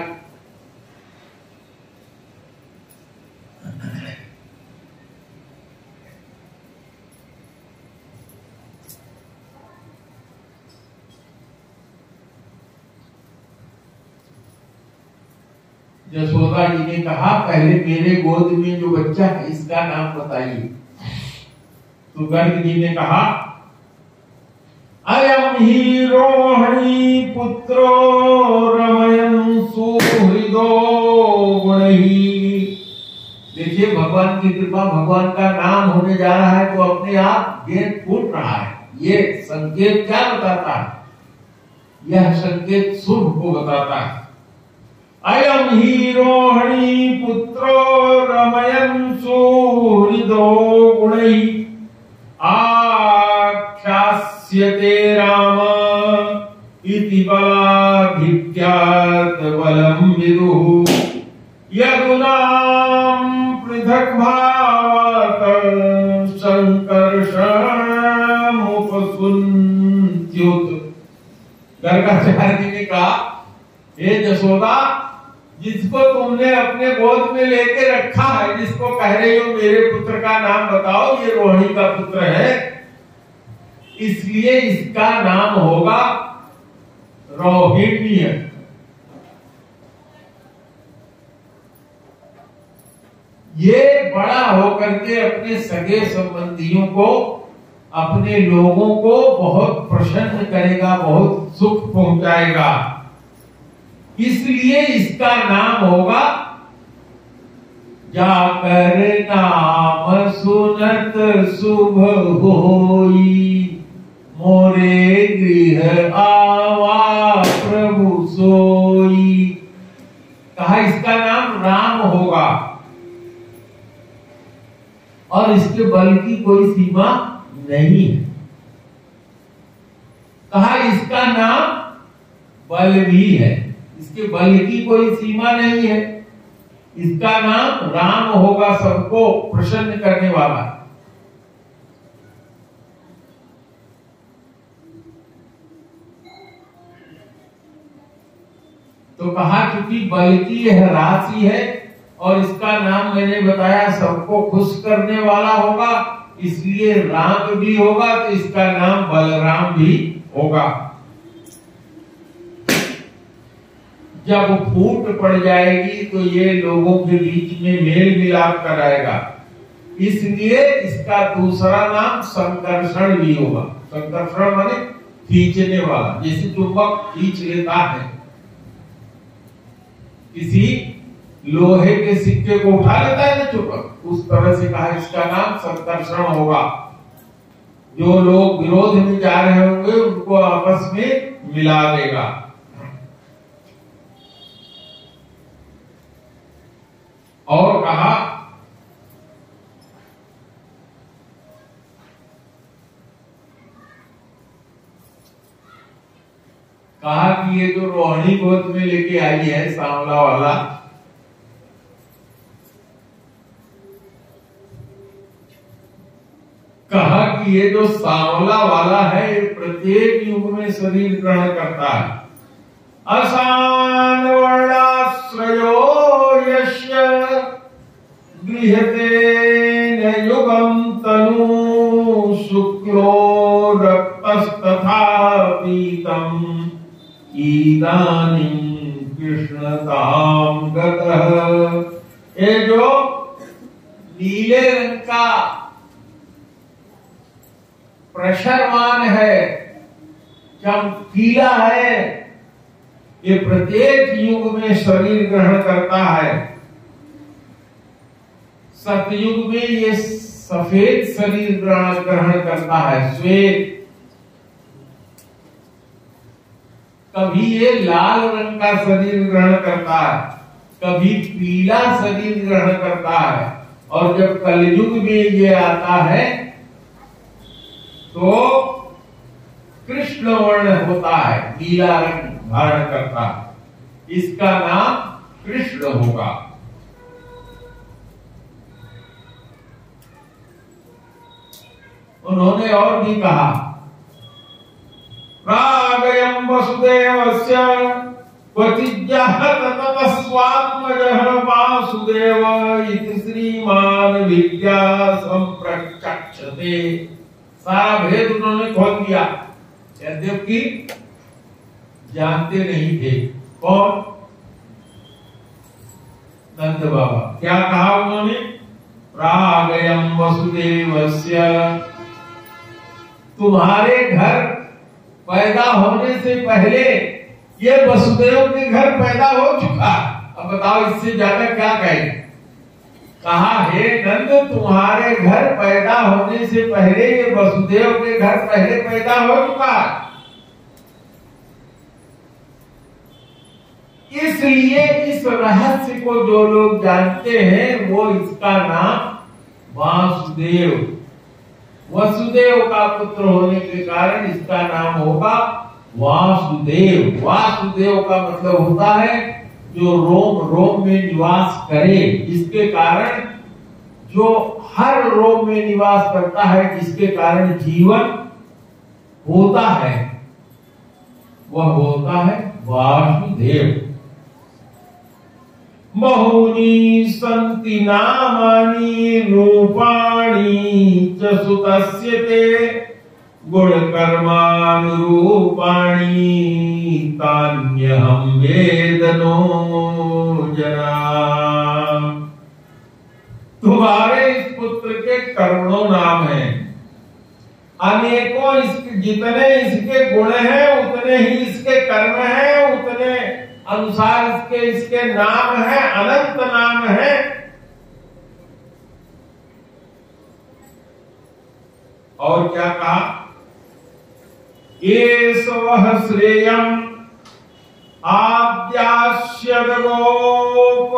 यशोदा जी ने कहा, पहले मेरे गोद में जो बच्चा है इसका नाम बताइए। तो गर्ग जी ने कहा, अयम ही रोहिणी पुत्रो रमयन् सुहृदो गुणैः। देखिए भगवान की कृपा, भगवान का नाम होने जा रहा है तो अपने आप गेट फूट रहा है। ये संकेत क्या बताता है? यह संकेत शुभ को बताता है। अयम ही रोहिणी पुत्रो रमयन् सुहृदो गुणैः आख्यास्यते राम इति बलाधिक्यात् बलं विदुः यदुनां पृथक् भावात् संकर्षमुपसुन्त्युत। गर्गाचार्य जी ने कहा, हे यशोदा, जिसको तुमने अपने गोद में लेके रखा है, जिसको कह रहे हो मेरे पुत्र का नाम बताओ, ये रोहिणी का पुत्र है, इसलिए इसका नाम होगा रोहिणी। ये बड़ा होकर के अपने सगे संबंधियों को, अपने लोगों को बहुत प्रसन्न करेगा, बहुत सुख पहुंचाएगा, इसलिए इसका नाम होगा जाकर नाम सुनत शुभ होई मोरे गृह आवा प्रभु सोई। कहा इसका नाम राम होगा और इसके बल की कोई सीमा नहीं है। कहा इसका नाम बल भी है, इसके बल की कोई सीमा नहीं है। इसका नाम राम होगा, सबको प्रसन्न करने वाला। तो कहा क्योंकि बल की यह राशि है और इसका नाम मैंने बताया सबको खुश करने वाला होगा, इसलिए राम भी होगा, तो इसका नाम बलराम भी होगा। जब फूट पड़ जाएगी तो ये लोगों के बीच में मेल मिलाप कराएगा, इसलिए इसका दूसरा नाम संकर्षण भी होगा। संकर्षण माने खींचने वाला, जैसे चुंबक खींच लेता है, किसी लोहे के सिक्के को उठा लेता है ना चुंबक, उस तरह से कहा इसका नाम संकर्षण होगा। जो लोग विरोध में जा रहे होंगे उनको आपस में मिला देगा। और कहा कि ये जो रोहिणी गोद में लेके आई है सांवला वाला, कहा कि ये जो सांवला वाला है ये प्रत्येक युग में शरीर ग्रहण करता है। असान वर्णाश्रयो यस्य गृह्यते न युगम तनु शुक्लो रक्तस्तथा पीतम इदानीं कृष्णताम गतः। ये जो नीले रंग का प्रशरमान है, चमकीला है, ये प्रत्येक युग में शरीर ग्रहण करता है। सतयुग में ये सफेद शरीर ग्रहण करता है, श्वेत। कभी ये लाल रंग का शरीर ग्रहण करता है, कभी पीला शरीर ग्रहण करता है, और जब कलयुग में ये आता है तो कृष्ण वर्ण होता है, नीला रंग धारण करता है, इसका नाम कृष्ण होगा। उन्होंने और भी कहा, रागयं वसुदेवस्य क्वचिज्जः ततः स्वात्मजः वासुदेव इति श्रीमान विद्या संप्रचक्षते। सारा भेद उन्होंने खोल दिया, यद्यपि जानते नहीं थे। कौन? नंद बाबा। क्या कहा उन्होंने? रागयं वसुदेवस्य, तुम्हारे घर पैदा होने से पहले ये वसुदेव के घर पैदा हो चुका। अब बताओ इससे ज्यादा क्या कहें। कहा, हे नंद, तुम्हारे घर पैदा होने से पहले ये वसुदेव के घर पहले पैदा हो चुका। इसलिए इस रहस्य को जो लोग जानते हैं वो इसका नाम वासुदेव, वसुदेव का पुत्र होने के कारण इसका नाम होगा वासुदेव। वासुदेव का मतलब होता है जो रोम रोम में निवास करे, जिसके कारण, जो हर रोम में निवास करता है, जिसके कारण जीवन होता है, वह होता है वासुदेव। बहूनि सन्ति नामानि रूपाणि च सुतस्य ते गुणकर्मानुरूपाणि तान्यहं वेद नो जना। तुम्हारे इस पुत्र के करोड़ों नाम हैं, अनेकों इसके, जितने इसके गुण हैं उतने ही इसके कर्म हैं, उतने अनुसार इसके नाम है, अनंत नाम है। और क्या कहा? एष वः श्रेयम् आद्यास्य गोपकुलनन्दन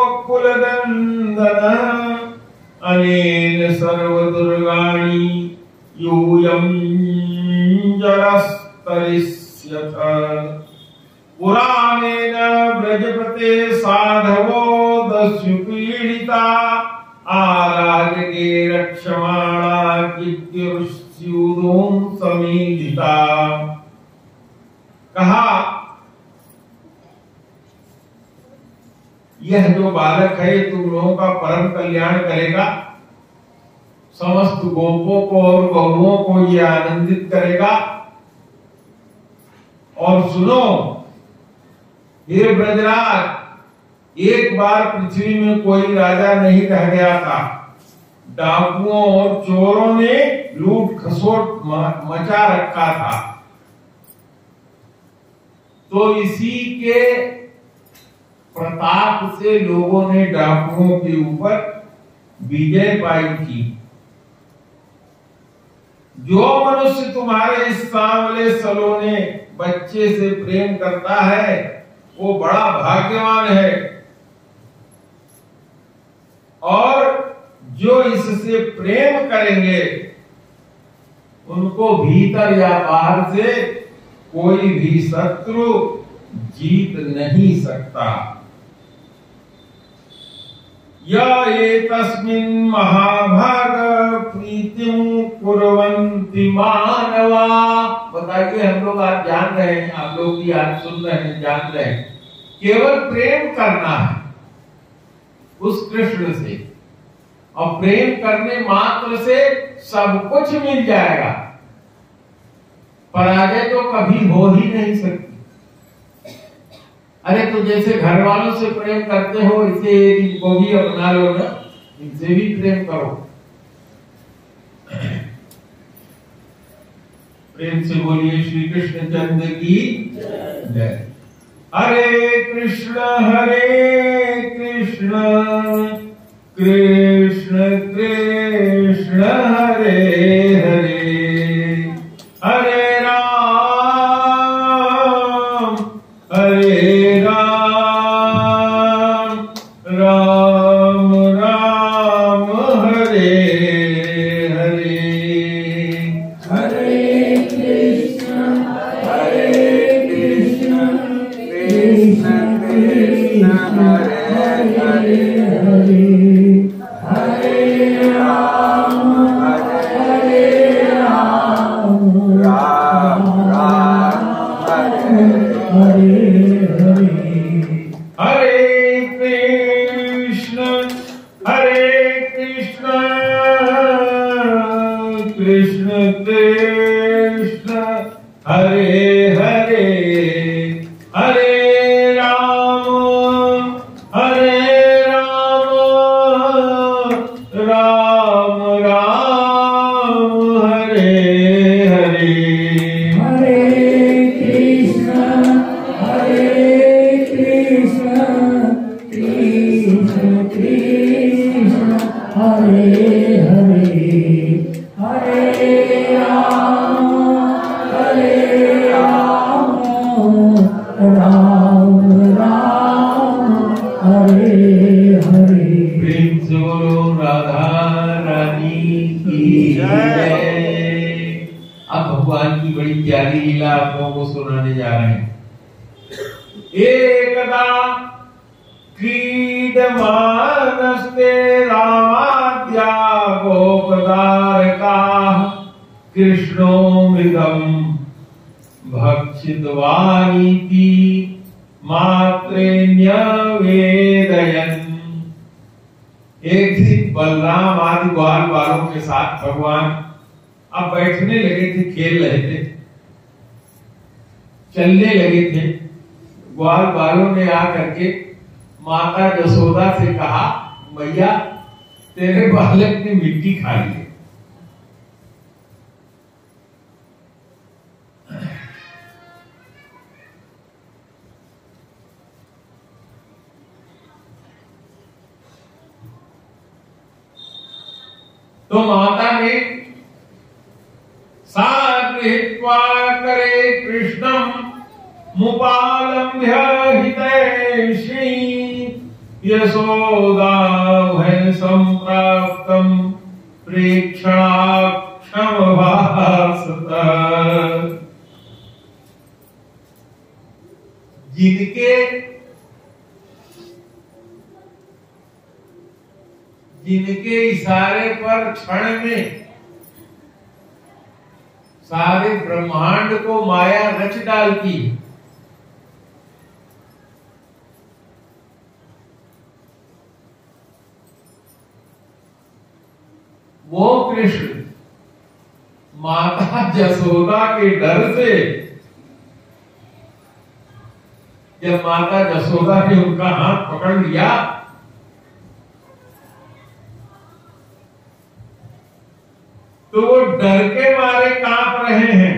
अनेन सर्वदुर्गाणि यूयं जरस्तरिष्यथ। पुराणेन ब्रजपते साधवो दस्युपीडिता आराजके रक्षमाणा कीर्तिर्स्यूदों समीधिता। कहा, यह जो बालक है तुम लोगों का परम कल्याण करेगा, समस्त गोपों को और गौओं को यह आनंदित करेगा। और सुनो हे ब्रजराज, एक बार पृथ्वी में कोई राजा नहीं रह गया था, डाकुओं और चोरों ने लूट खसोट मचा रखा था। तो इसी के प्रताप से लोगों ने डाकुओं के ऊपर विजय पाई थी। जो मनुष्य तुम्हारे इस सांवले सलोने बच्चे से प्रेम करता है वो बड़ा भाग्यवान है, और जो इससे प्रेम करेंगे उनको भीतर या बाहर से कोई भी शत्रु जीत नहीं सकता। या एतस्मिन् महाभाग प्रीतिं कुर्वन्ति मानवा। बताइए, हम लोग आज जान रहे हैं, आप लोग भी आज सुन रहे हैं, जान रहे हैं, केवल प्रेम करना है उस कृष्ण से, और प्रेम करने मात्र से सब कुछ मिल जाएगा। पराजय तो कभी हो ही नहीं सकती। अरे तो जैसे घर वालों से प्रेम करते हो, इसे इनको भी अपना लो ना, इनसे भी प्रेम करो। प्रेम से बोलिए श्री कृष्ण चंद्र की जय। हरे कृष्ण कृष्ण कृष्ण हरे हरे, हरे राम राम राम हरे हरे। हरे कृष्ण कृष्ण कृष्ण हरे हरे, हरे राम राम राम हरे हरे। हरे कृष्ण कृष्ण कृष्ण हरे हरे, हरे राम राम राम हरे हरे। हरे कृष्ण कृष्ण कृष्ण हरे हरे, हरे राम राम राम हरे हरे। प्रेम से बोलो राधा रानी की जय। अब भगवान की बड़ी प्यारी लीला आप लोगों को सुनाने जा रहे हैं। एकदा क्रीडमानस्ते रामाद्या गोपदारकाः कृष्णो मृगम् भक्षितवानिति मात्रेण्य वेदयन्। एक दिन बलराम आदि ग्वाल बालों के साथ भगवान अब बैठने लगे थे, खेल रहे थे, चलने लगे थे। ग्वाल बालों ने आकर के माता यशोदा से कहा, मैया तेरे बालक ने मिट्टी खा ली। तो माता ने सागृहीत्वा करे कृष्णं मुपालम्भ्य हितैषी यशोदा भय संप्राप्तं प्रेक्षणाक्षम भासत। जिनके इशारे पर क्षण में सारे ब्रह्मांड को माया रच डालती, वो कृष्ण माता यशोदा के डर से, जब माता यशोदा ने उनका हाथ पकड़ लिया तो वो डर के मारे कांप रहे हैं।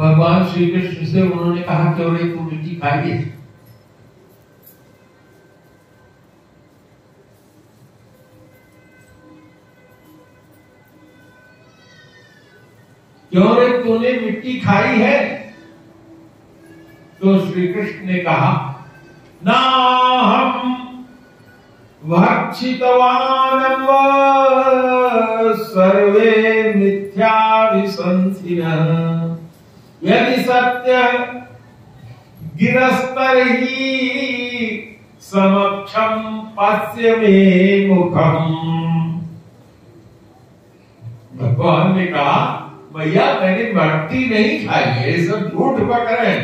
भगवान श्री कृष्ण से उन्होंने कहा क्यों रे तू मिट्टी खाइए। क्यों रे तूने मिट्टी खाई है? तो श्री कृष्ण ने कहा ना हम भक्षितवान् सर्वे मिथ्या विसंसिनः यदि सत्य गिरस्तर्हि समक्षम पश्य मे मुखम। भगवान ने कहा भैया मैंने मट्टी नहीं खाई है, ये सब झूठ पकड़ है।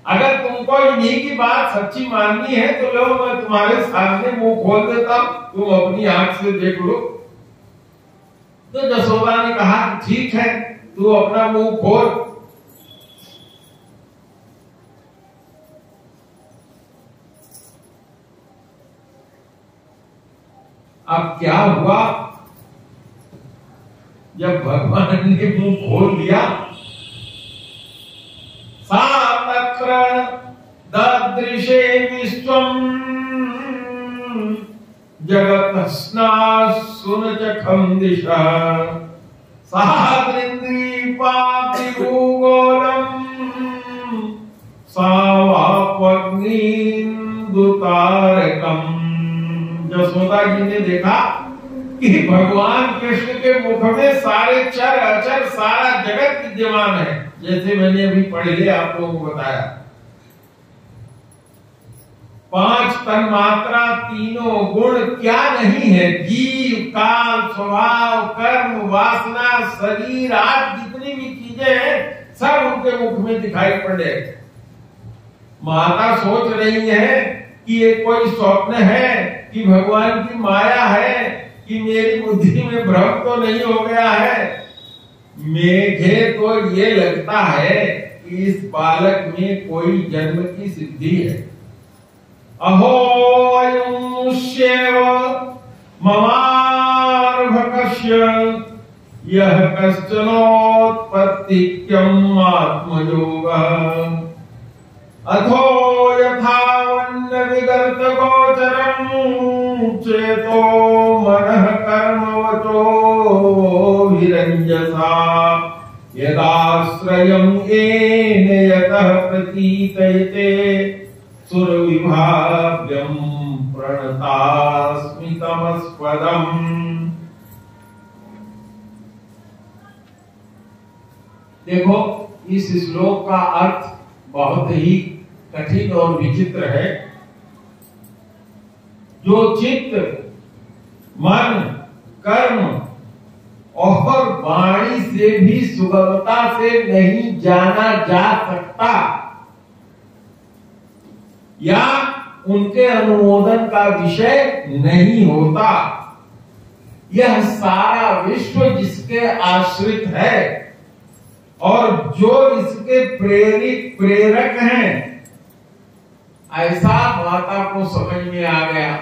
अगर तुमको इन्हीं की बात सच्ची माननी है तो लो मैं तुम्हारे सामने मुंह खोल देता हूं, तुम अपनी आंख से देख लो। तो जसोदा ने कहा ठीक है तू अपना मुंह खोल। अब क्या हुआ जब भगवान ने मुंह खोल लिया, सातक्र ददृशे विश्वम जगतस्ना सुनचखम दिशा साद्रिंद्री पाति भूगोलम सावापग्निन्दुतारकम। जसोदा जी ने देखा कि भगवान कृष्ण के मुख में सारे चर अचर सारा जगत विद्यमान है, जैसे मैंने अभी पढ़ लिया आप लोगों को बताया। 5 तन्मात्रा तीनों गुण क्या नहीं है, जीव काल स्वभाव कर्म वासना शरीर आज जितनी भी चीजें हैं सब उनके मुख में दिखाई पड़े। माता सोच रही है कि ये कोई स्वप्न है कि भगवान की माया है कि मेरी बुद्धि में भ्रम तो नहीं हो गया है। मेघे तो ये लगता है कि इस बालक में कोई जन्म की सिद्धि है। अहो अयुष्येव ममार्भकस्य यह कश्चनोत्पत्तिक्यम् आत्मयोगः अथो यथा वन्न विगर्त गोचरम् चेतो मनः कर्म वचो विरंजसा यदाश्रयम् येन यतः प्रतीतयते सुरविभाव्यम् प्रणतास्मि तमस्पदम्। देखो इस श्लोक का अर्थ बहुत ही कठिन और विचित्र है। जो चित्त मन कर्म और वाणी से भी सुगमता से नहीं जाना जा सकता या उनके अनुमोदन का विषय नहीं होता, यह सारा विश्व जिसके आश्रित है और जो इसके प्रेरक हैं, ऐसा माता को समझ में आ गया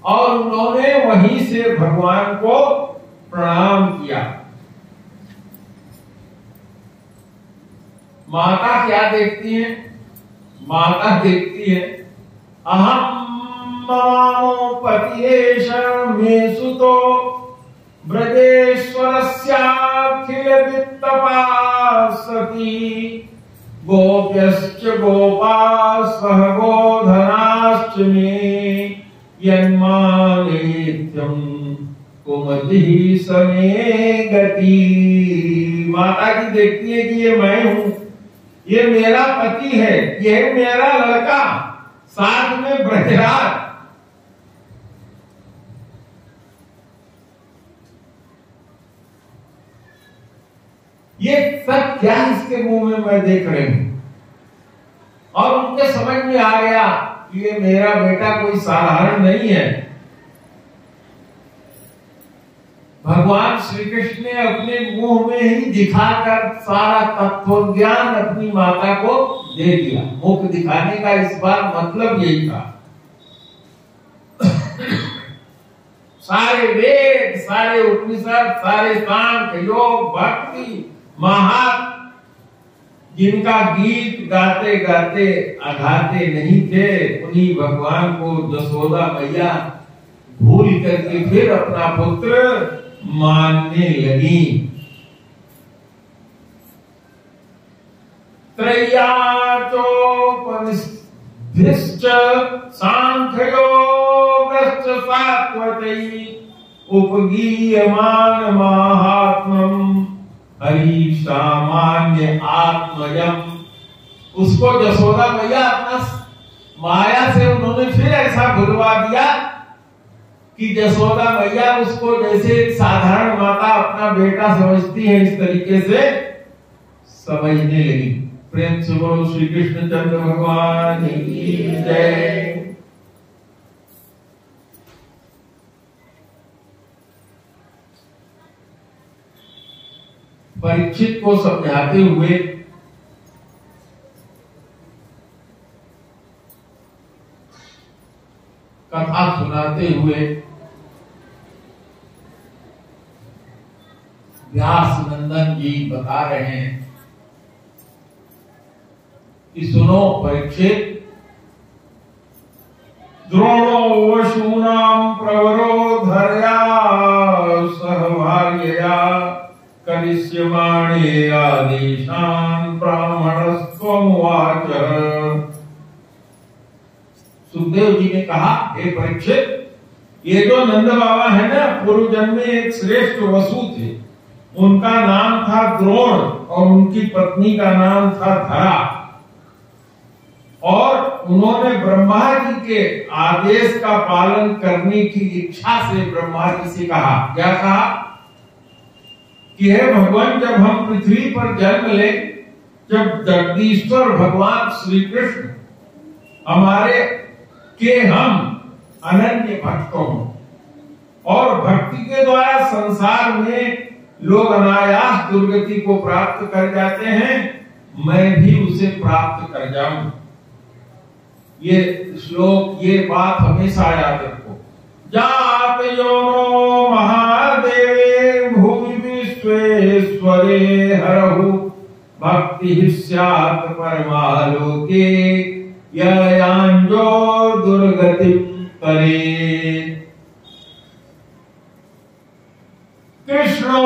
और उन्होंने वहीं से भगवान को प्रणाम किया। माता क्या देखती है? माता देखती है अहम ममामो पतिएष मे सुतो ब्रजेश्वरस्याखिल वित्तपासति गोप्यश्च गोपाः सह गोधनाश्च मे यन्मानेत्यं कुमतिः समे गति। माता जी देखती है कि ये मैं हूं, ये मेरा पति है, ये मेरा लड़का, साथ में ब्रजराज। ये सब क्या इसके मुंह में मैं देख रही हूं। और उनके समझ में आ गया कि ये मेरा बेटा कोई साधारण नहीं है। भगवान श्री कृष्ण ने अपने मुंह में ही दिखाकर सारा तत्व ज्ञान अपनी माता को दे दिया। मुख दिखाने का इस बार मतलब यही था। सारे वेद, सारे उपनिषद, सारे सांख्य योग भक्ति महान जिनका गीत गाते गाते अघाते नहीं थे, उन्हीं भगवान को जसोदा मैया भूल करके फिर अपना पुत्र मानने लगी। त्रय्याचोपनिषद्भिश्च सांख्ययोगश्च सात्वतै उपगीयमान माहात्म्यम हरि सामान्य आत्मजम। उसको जसोदा मैया अपना माया से उन्होंने फिर ऐसा भुलवा दिया कि जसोदा मैया उसको जैसे एक साधारण माता अपना बेटा समझती है, इस तरीके से समझने लगी। प्रेम से बोलो श्री कृष्ण चंद्र भगवान की जय। परीक्षित को समझाते हुए कथा सुनाते हुए व्यास नंदन जी बता रहे हैं कि सुनो परीक्षित, द्रोणो वशूनां प्रवरो धर्या सहभार्यया करिष्यमाणे आदेशान् ब्राह्मणस्त्वमुवाच। सुखदेव जी ने कहा, हे परीक्षित, ये जो नंद बाबा है ना, पूर्व जन्म में एक श्रेष्ठ वसु थे। उनका नाम था द्रोण और उनकी पत्नी का नाम था धरा। और उन्होंने ब्रह्मा जी के आदेश का पालन करने की इच्छा से ब्रह्मा जी से कहा, क्या कहा कि हे भगवान, जब हम पृथ्वी पर जन्म ले, जब जगदीश्वर भगवान श्री कृष्ण हमारे के हम अनन्य भक्त हों और भक्ति के द्वारा संसार में लोग अनायास दुर्गति को प्राप्त कर जाते हैं, मैं भी उसे प्राप्त कर जाऊं। ये श्लोक, ये बात हमेशा याद रखो। जात योनो महादेवे भूमि विश्वेश्वरे हरहु भक्ति स्यात् परमालोके याञ्जो दुर्गतिं तरेत्। कृष्णो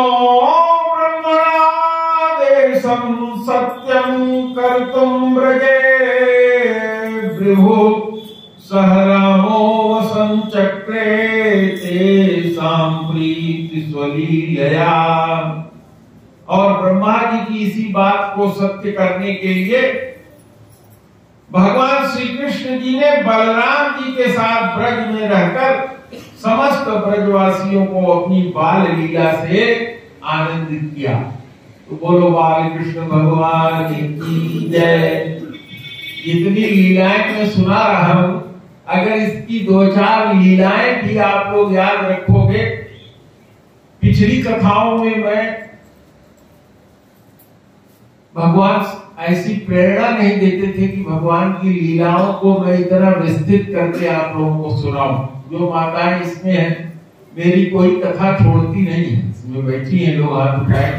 ब्रह्मणादेशं सत्यं कर्तुं व्रजे विभु सह रामो वसञ्चक्रे तेषां प्रीति स्वलीलया। और ब्रह्मा जी की इसी बात को सत्य करने के लिए भगवान श्री कृष्ण जी ने बलराम जी के साथ ब्रज में रहकर समस्त ब्रजवासियों को अपनी बाल लीला से आनंदित किया। तो बोलो बाल कृष्ण भगवान की जय। जितनी लीलाएं मैं सुना रहा हूं, अगर इसकी दो चार लीलाएं भी आप लोग याद रखोगे, पिछली कथाओं में मैं भगवान ऐसी प्रेरणा नहीं देते थे कि भगवान की लीलाओं को मैं इतना विस्तृत करके आप लोगों को सुनाऊं। जो माताएं इसमें हैं, मेरी कोई कथा छोड़ती नहीं है, इसमें बैठी हैं लोग हाथ उठाए,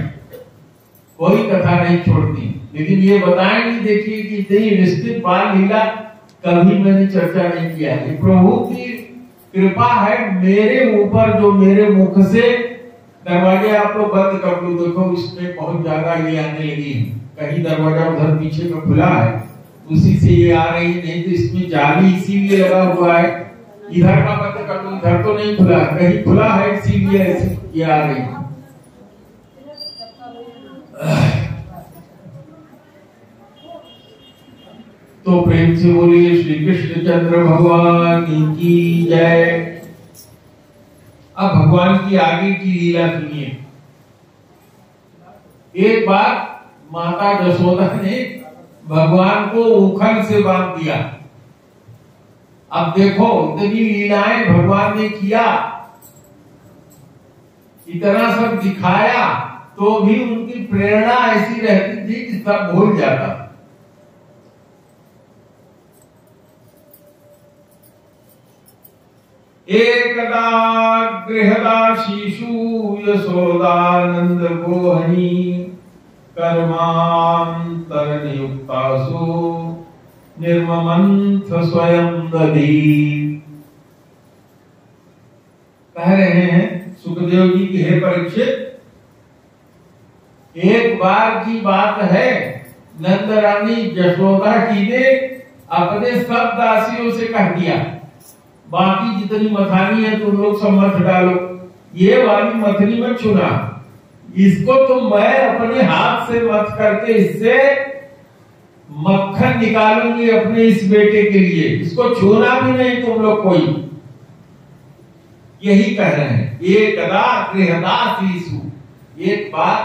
कोई कथा नहीं छोड़ती। लेकिन ये बताएंगे, देखिए कि इतनी विस्तृत बाल लीला कभी मैंने चर्चा नहीं किया है। प्रभु की कृपा है मेरे ऊपर, जो मेरे मुख से दरवाजे आप लोग बंद कर दो, देखो इसमें बहुत ज्यादा ये आने लगी है। कहीं दरवाजा उधर पीछे में खुला है, उसी से ये आ रही, नहीं तो इसमें जाली इसीलिए लगा हुआ है। इधर का बंद कर दो, इधर तो नहीं खुला, कहीं खुला है इसीलिए ये आ रही। तो प्रेम से बोलिए श्री कृष्ण चंद्र भगवान की जय। अब भगवान की आगे की लीला सुनिए। एक बार माता जसोदा ने भगवान को उखल से बांध दिया। अब देखो इतनी लीलाएं भगवान ने किया, इतना सब दिखाया, तो भी उनकी प्रेरणा ऐसी रहती थी कि सब भूल जाता। एकदा गृहदासीषु यशोदानंद गोहनी कर्मांतर नियुक्तासु निर्ममंथ स्वयं दधी। कह रहे हैं सुखदेव जी की, हे परीक्षित, एक बार की बात है, नंद रानी यशोदा जी ने अपने सब दासियों से कह दिया, बाकी जितनी मथानी है तुम लोग सब मत डालो, ये वाली मथनी मत छूना, इसको तो मैं अपने हाथ से मत करके इससे मक्खन निकालूंगी अपने इस बेटे के लिए, इसको छूना भी नहीं तुम लोग कोई। यही कह रहे हैं, एकदा गृहदासीसु, एक बार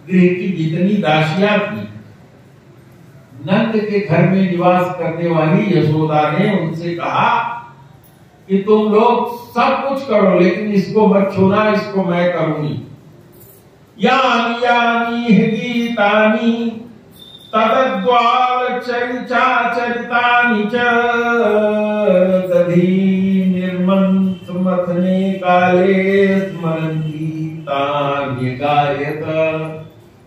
गृह की जितनी दासियां थी, नंद के घर में निवास करने वाली यशोदा ने उनसे कहा कि तुम लोग सब कुछ करो लेकिन इसको मत छूना, इसको मैं करूंगी। यानी यानी गीतानि तद्वाल चरिता चरितानि च दधी निर्मंथ मथने काले स्मरन्ति तानि गायत।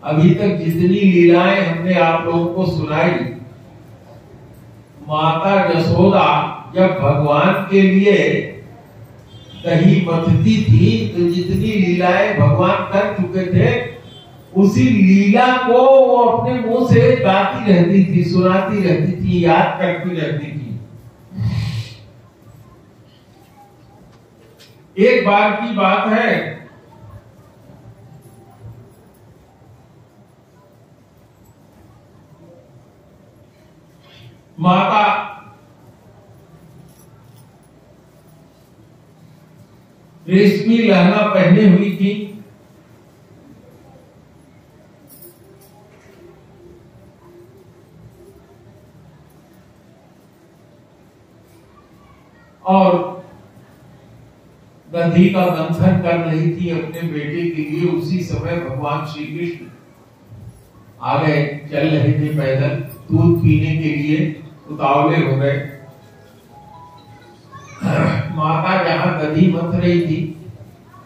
अभी तक जितनी लीलाएं हमने आप लोगों को सुनाई, माता यशोदा जब भगवान के लिए दही मथती थी तो जितनी लीलाएं भगवान कर चुके थे, उसी लीला को वो अपने मुंह से गाती रहती थी, सुनाती रहती थी, याद करती रहती थी। एक बार की बात है, माता रेशमी लहंगा पहने हुई थी, और दधी का मंथन कर रही थी अपने बेटे के लिए। उसी समय भगवान श्री कृष्ण आ गए, चल रहे थे पैदल, दूध पीने के लिए उतावले हो गए। माता जहां दधी मथ रही थी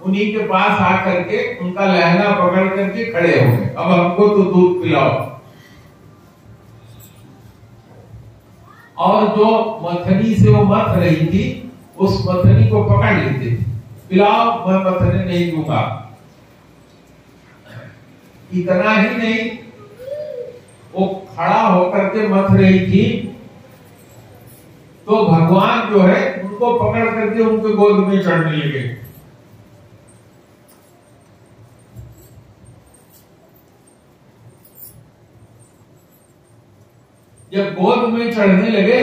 उन्हीं के पास आकर के उनका लहंगा पकड़ करके खड़े हो गए, अब हमको तो दूध पिलाओ। और जो मथनी से वो मथ रही थी उस मथनी को पकड़ लेते, पिलाओ, मैं मथने नहीं दूंगा। इतना ही नहीं, वो खड़ा होकर के मथ रही थी तो भगवान जो है उनको पकड़ करके उनके गोद में चढ़ने लगे। जब गोद में चढ़ने लगे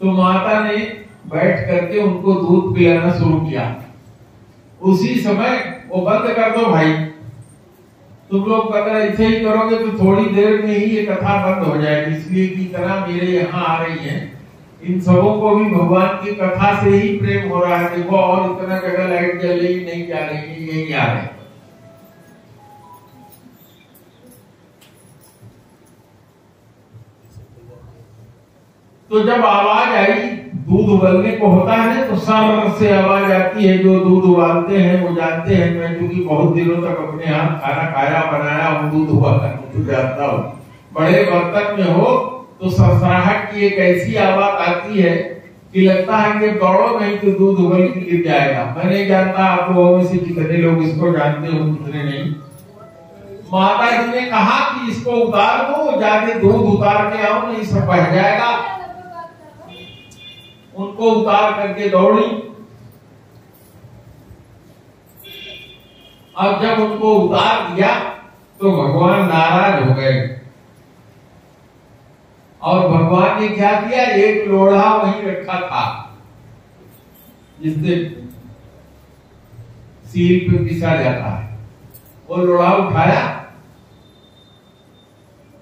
तो माता ने बैठ करके उनको दूध पिलाना शुरू किया। उसी समय वो बंद कर दो भाई, तुम लोग अगर ऐसे ही करोगे तो थोड़ी देर में ही ये कथा बंद हो जाएगी, इसलिए कि तरह मेरे यहाँ आ रही है, इन सबों को भी भगवान की कथा से ही प्रेम हो रहा है। देखो और इतना जगह लाइट जल रही नहीं जा रही, यही आ रहे। तो जब आवाज आई, दूध उबलने को होता है तो सर से आवाज आती है। जो दूध उबालते हैं वो जानते हैं, मैं क्योंकि बहुत दिनों तक अपने हाथ खाना खाया बनाया हूँ, दूध उबालना तो जानता हूँ। बड़े बर्तन में हो तो सरसराहट की एक ऐसी आवाज आती है कि लगता है कि दौड़ो नहीं तो दूध उबल के गिर जाएगा। मैं नहीं जानता आप लोगों में से कितने लोग इसको जानते हो, कितने नहीं। माता जी ने कहा कि इसको उतार दो, जाके दूध उतार के आओ, नहीं सब बह जाएगा। उनको उतार करके दौड़ी। अब जब उनको उतार दिया तो भगवान नाराज हो गए और भगवान ने क्या किया, एक लोढ़ा वहीं रखा था जिससे सील पे पिसा जाता है, वो लोढ़ा उठाया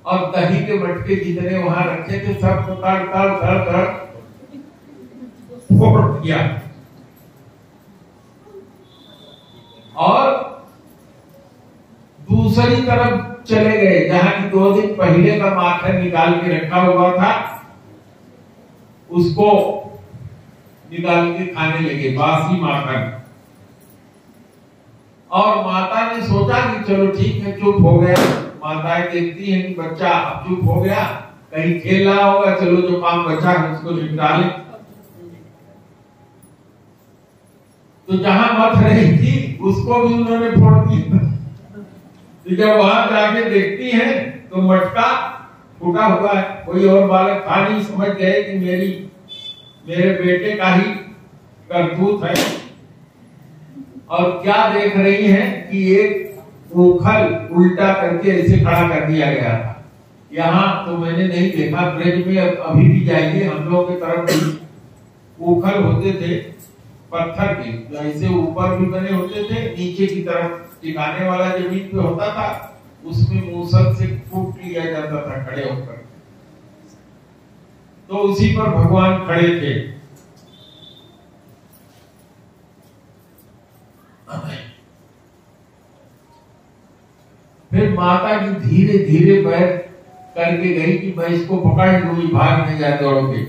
और दही के मटके जितने वहां रखे थे सब तड़ फोड़ दिया और दूसरी तरफ चले गए जहां की 2 दिन पहले का माखन निकाल के रखा हुआ था, उसको निकाल के खाने लगे, बासी माखन। और माता ने सोचा कि चलो ठीक है, चुप हो गया, माताएं देखती हैं कि बच्चा अब चुप हो गया, कहीं खेल रहा होगा, चलो जो काम बचा है उसको निपटा ले। तो जहां मत रही थी उसको भी उन्होंने फोड़ दिया। तो जब वहां जाके देखती हैं तो मटका फूटा हुआ है। कोई और बालक था नहीं, समझ गए कि मेरे बेटे का ही करतूत है। और क्या देख रही हैं कि एक उखल उल्टा करके ऐसे खड़ा कर दिया गया था। यहाँ तो मैंने नहीं देखा, ब्रज में अभी भी जाइए, हम लोग की तरफ उखल होते थे पत्थर के, जो ऐसे ऊपर भी बने होते थे, नीचे की तरफ टिकाने वाला जमीन पे होता था, उसमें मूसल से कूट लिया जाता था खड़े होकर। तो उसी पर भगवान खड़े थे। फिर माता जी धीरे धीरे पैर करके गई कि मैं इसको पकड़ लूं, भाग नहीं जाए दौड़ के।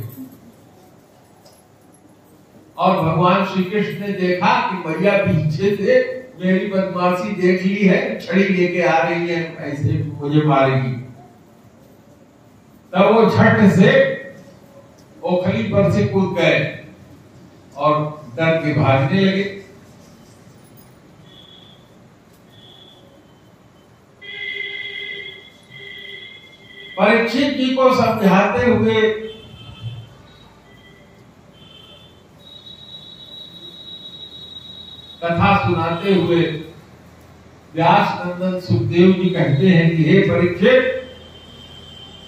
और भगवान श्री कृष्ण ने देखा कि मैया पीछे से मेरी बदमाशी देख ली है, छड़ी लेके आ रही है, ऐसे मुझे मारेगी। तब वो झट से ओखली पर से कूद गए और डर के भागने लगे। परीक्षित जी को समझाते हुए कथा सुनाते हुए व्यास नंदन सुखदेव जी कहते हैं कि हे परीक्षित,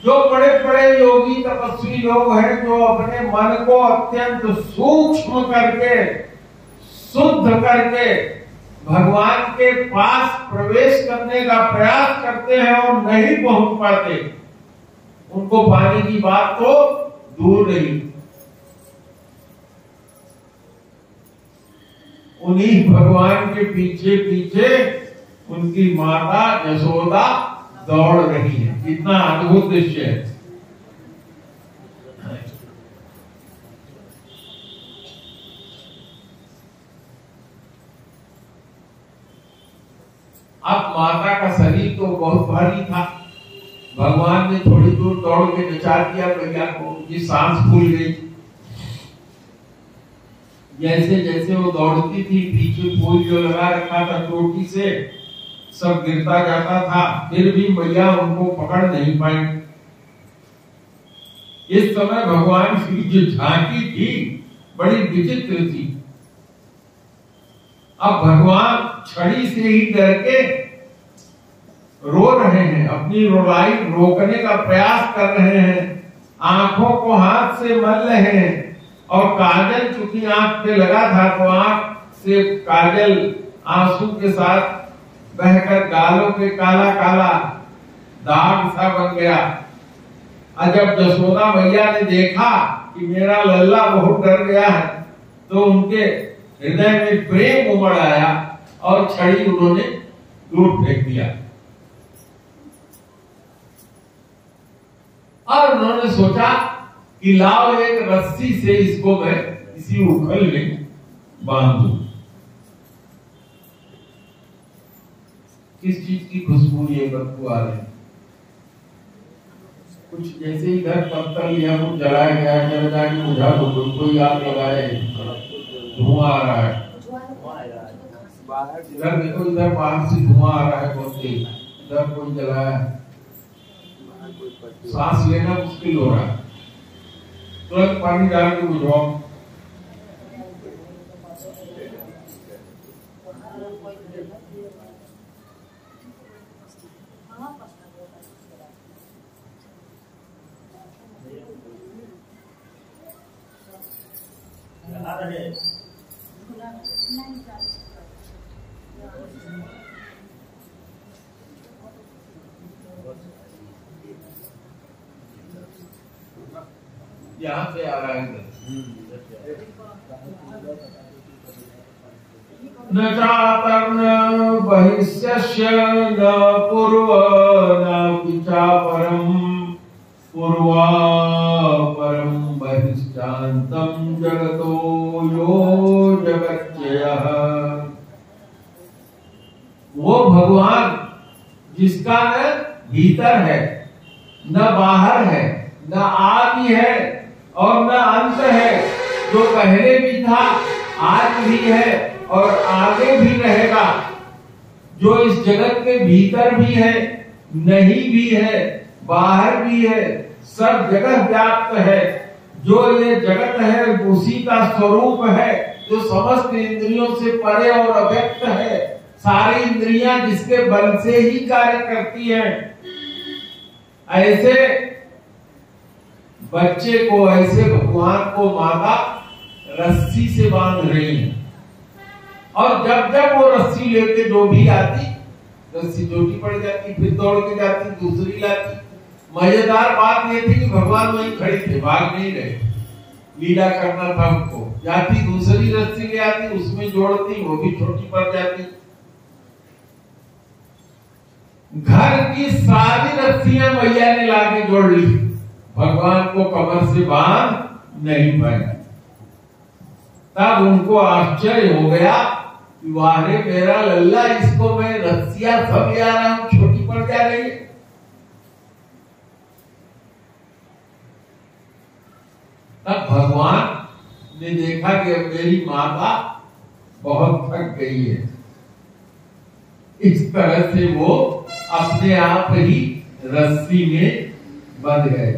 जो बड़े बड़े योगी तपस्वी लोग हैं, जो अपने मन को अत्यंत सूक्ष्म करके शुद्ध करके भगवान के पास प्रवेश करने का प्रयास करते हैं और नहीं पहुंच पाते, उनको पाने की बात तो दूर नहीं। उन्हीं भगवान के पीछे पीछे उनकी माता यशोदा दौड़ रही है। कितना अद्भुत दृश्य है। अब माता का शरीर तो बहुत भारी था, भगवान ने थोड़ी दूर दौड़ के नचा दिया भैया को, उनकी सांस फूल गई। जैसे जैसे वो दौड़ती थी, पीछे फूल जो लगा रखा था चोटी से सब गिरता जाता था, फिर भी मैया उनको पकड़ नहीं पाई। इस समय भगवान की जो झांकी थी बड़ी विचित्र थी। अब भगवान छड़ी से ही डर के रो रहे हैं, अपनी रोलाई रोकने का प्रयास कर रहे हैं, आंखों को हाथ से मल रहे हैं। और काजल चूंकि आंख पे लगा था तो आंख से काजल आंसू के साथ बहकर गालों पे काला काला दाग सा बन गया। और जब यशोदा मैया ने देखा कि मेरा लल्ला बहुत डर गया है, तो उनके हृदय में प्रेम उमड़ आया और छड़ी उन्होंने दूर फेंक दिया। और उन्होंने सोचा कि लाओ एक रस्सी से इसको मैं इसी उखल में बांध दूं। किस चीज की खुशबू ये बदबू आ रही है? कुछ जैसे ही घर पत्थर या कुछ जलाया गया, चल जाके बुझा दो, कोई आग लगाए, धुआं आ रहा है। इधर देखो, इधर बाहर से धुआं आ रहा है बहुत तेज, इधर कोई जलाया, सांस लेना मुश्किल हो रहा है। तुरंत पानी डाल के बुझाओ। यहाँ से आ रहा है। न चातर्न बहिष्यस्य न पूर्व न पिचा परम पूर्वा परम बहिष्टान्तं जगतो यो जगच्चयः। वो भगवान जिसका न भीतर है, न बाहर है, न आदि है और न अंत है। जो पहले भी था, आज भी है और आगे भी रहेगा। जो इस जगत के भीतर भी है, नहीं भी है, बाहर भी है, सब जगह व्याप्त है। जो ये जगत है उसी का स्वरूप है, जो समस्त इंद्रियों से परे और अव्यक्त है। सारी इंद्रियां जिसके बल से ही कार्य करती हैं। ऐसे बच्चे को, ऐसे भगवान को माता रस्सी से बांध रही है, और जब जब वो रस्सी लेके जो भी आती, रस्सी छोटी पड़ जाती, फिर दौड़ के जाती, दूसरी लाती। मजेदार बात ये थी कि भगवान वहीं खड़े थे, भाग नहीं रहे, लीला करना था उनको। जाती दूसरी रस्सी ले आती, उसमें जोड़ती, वो भी छोटी पड़ जाती। घर की सारी रस्सियां मैया ने लाके जोड़ ली, भगवान को कमर से बांध नहीं पाई। तब उनको आश्चर्य हो गया कि वारे मेरा लल्ला, इसको मैं रस्सियां सब ले आ रहा हूं, छोटी पड़ जा रही है। तब भगवान ने देखा कि अब मेरी माता बहुत थक गई है। इस तरह से वो अपने आप ही रस्सी में बंध गए।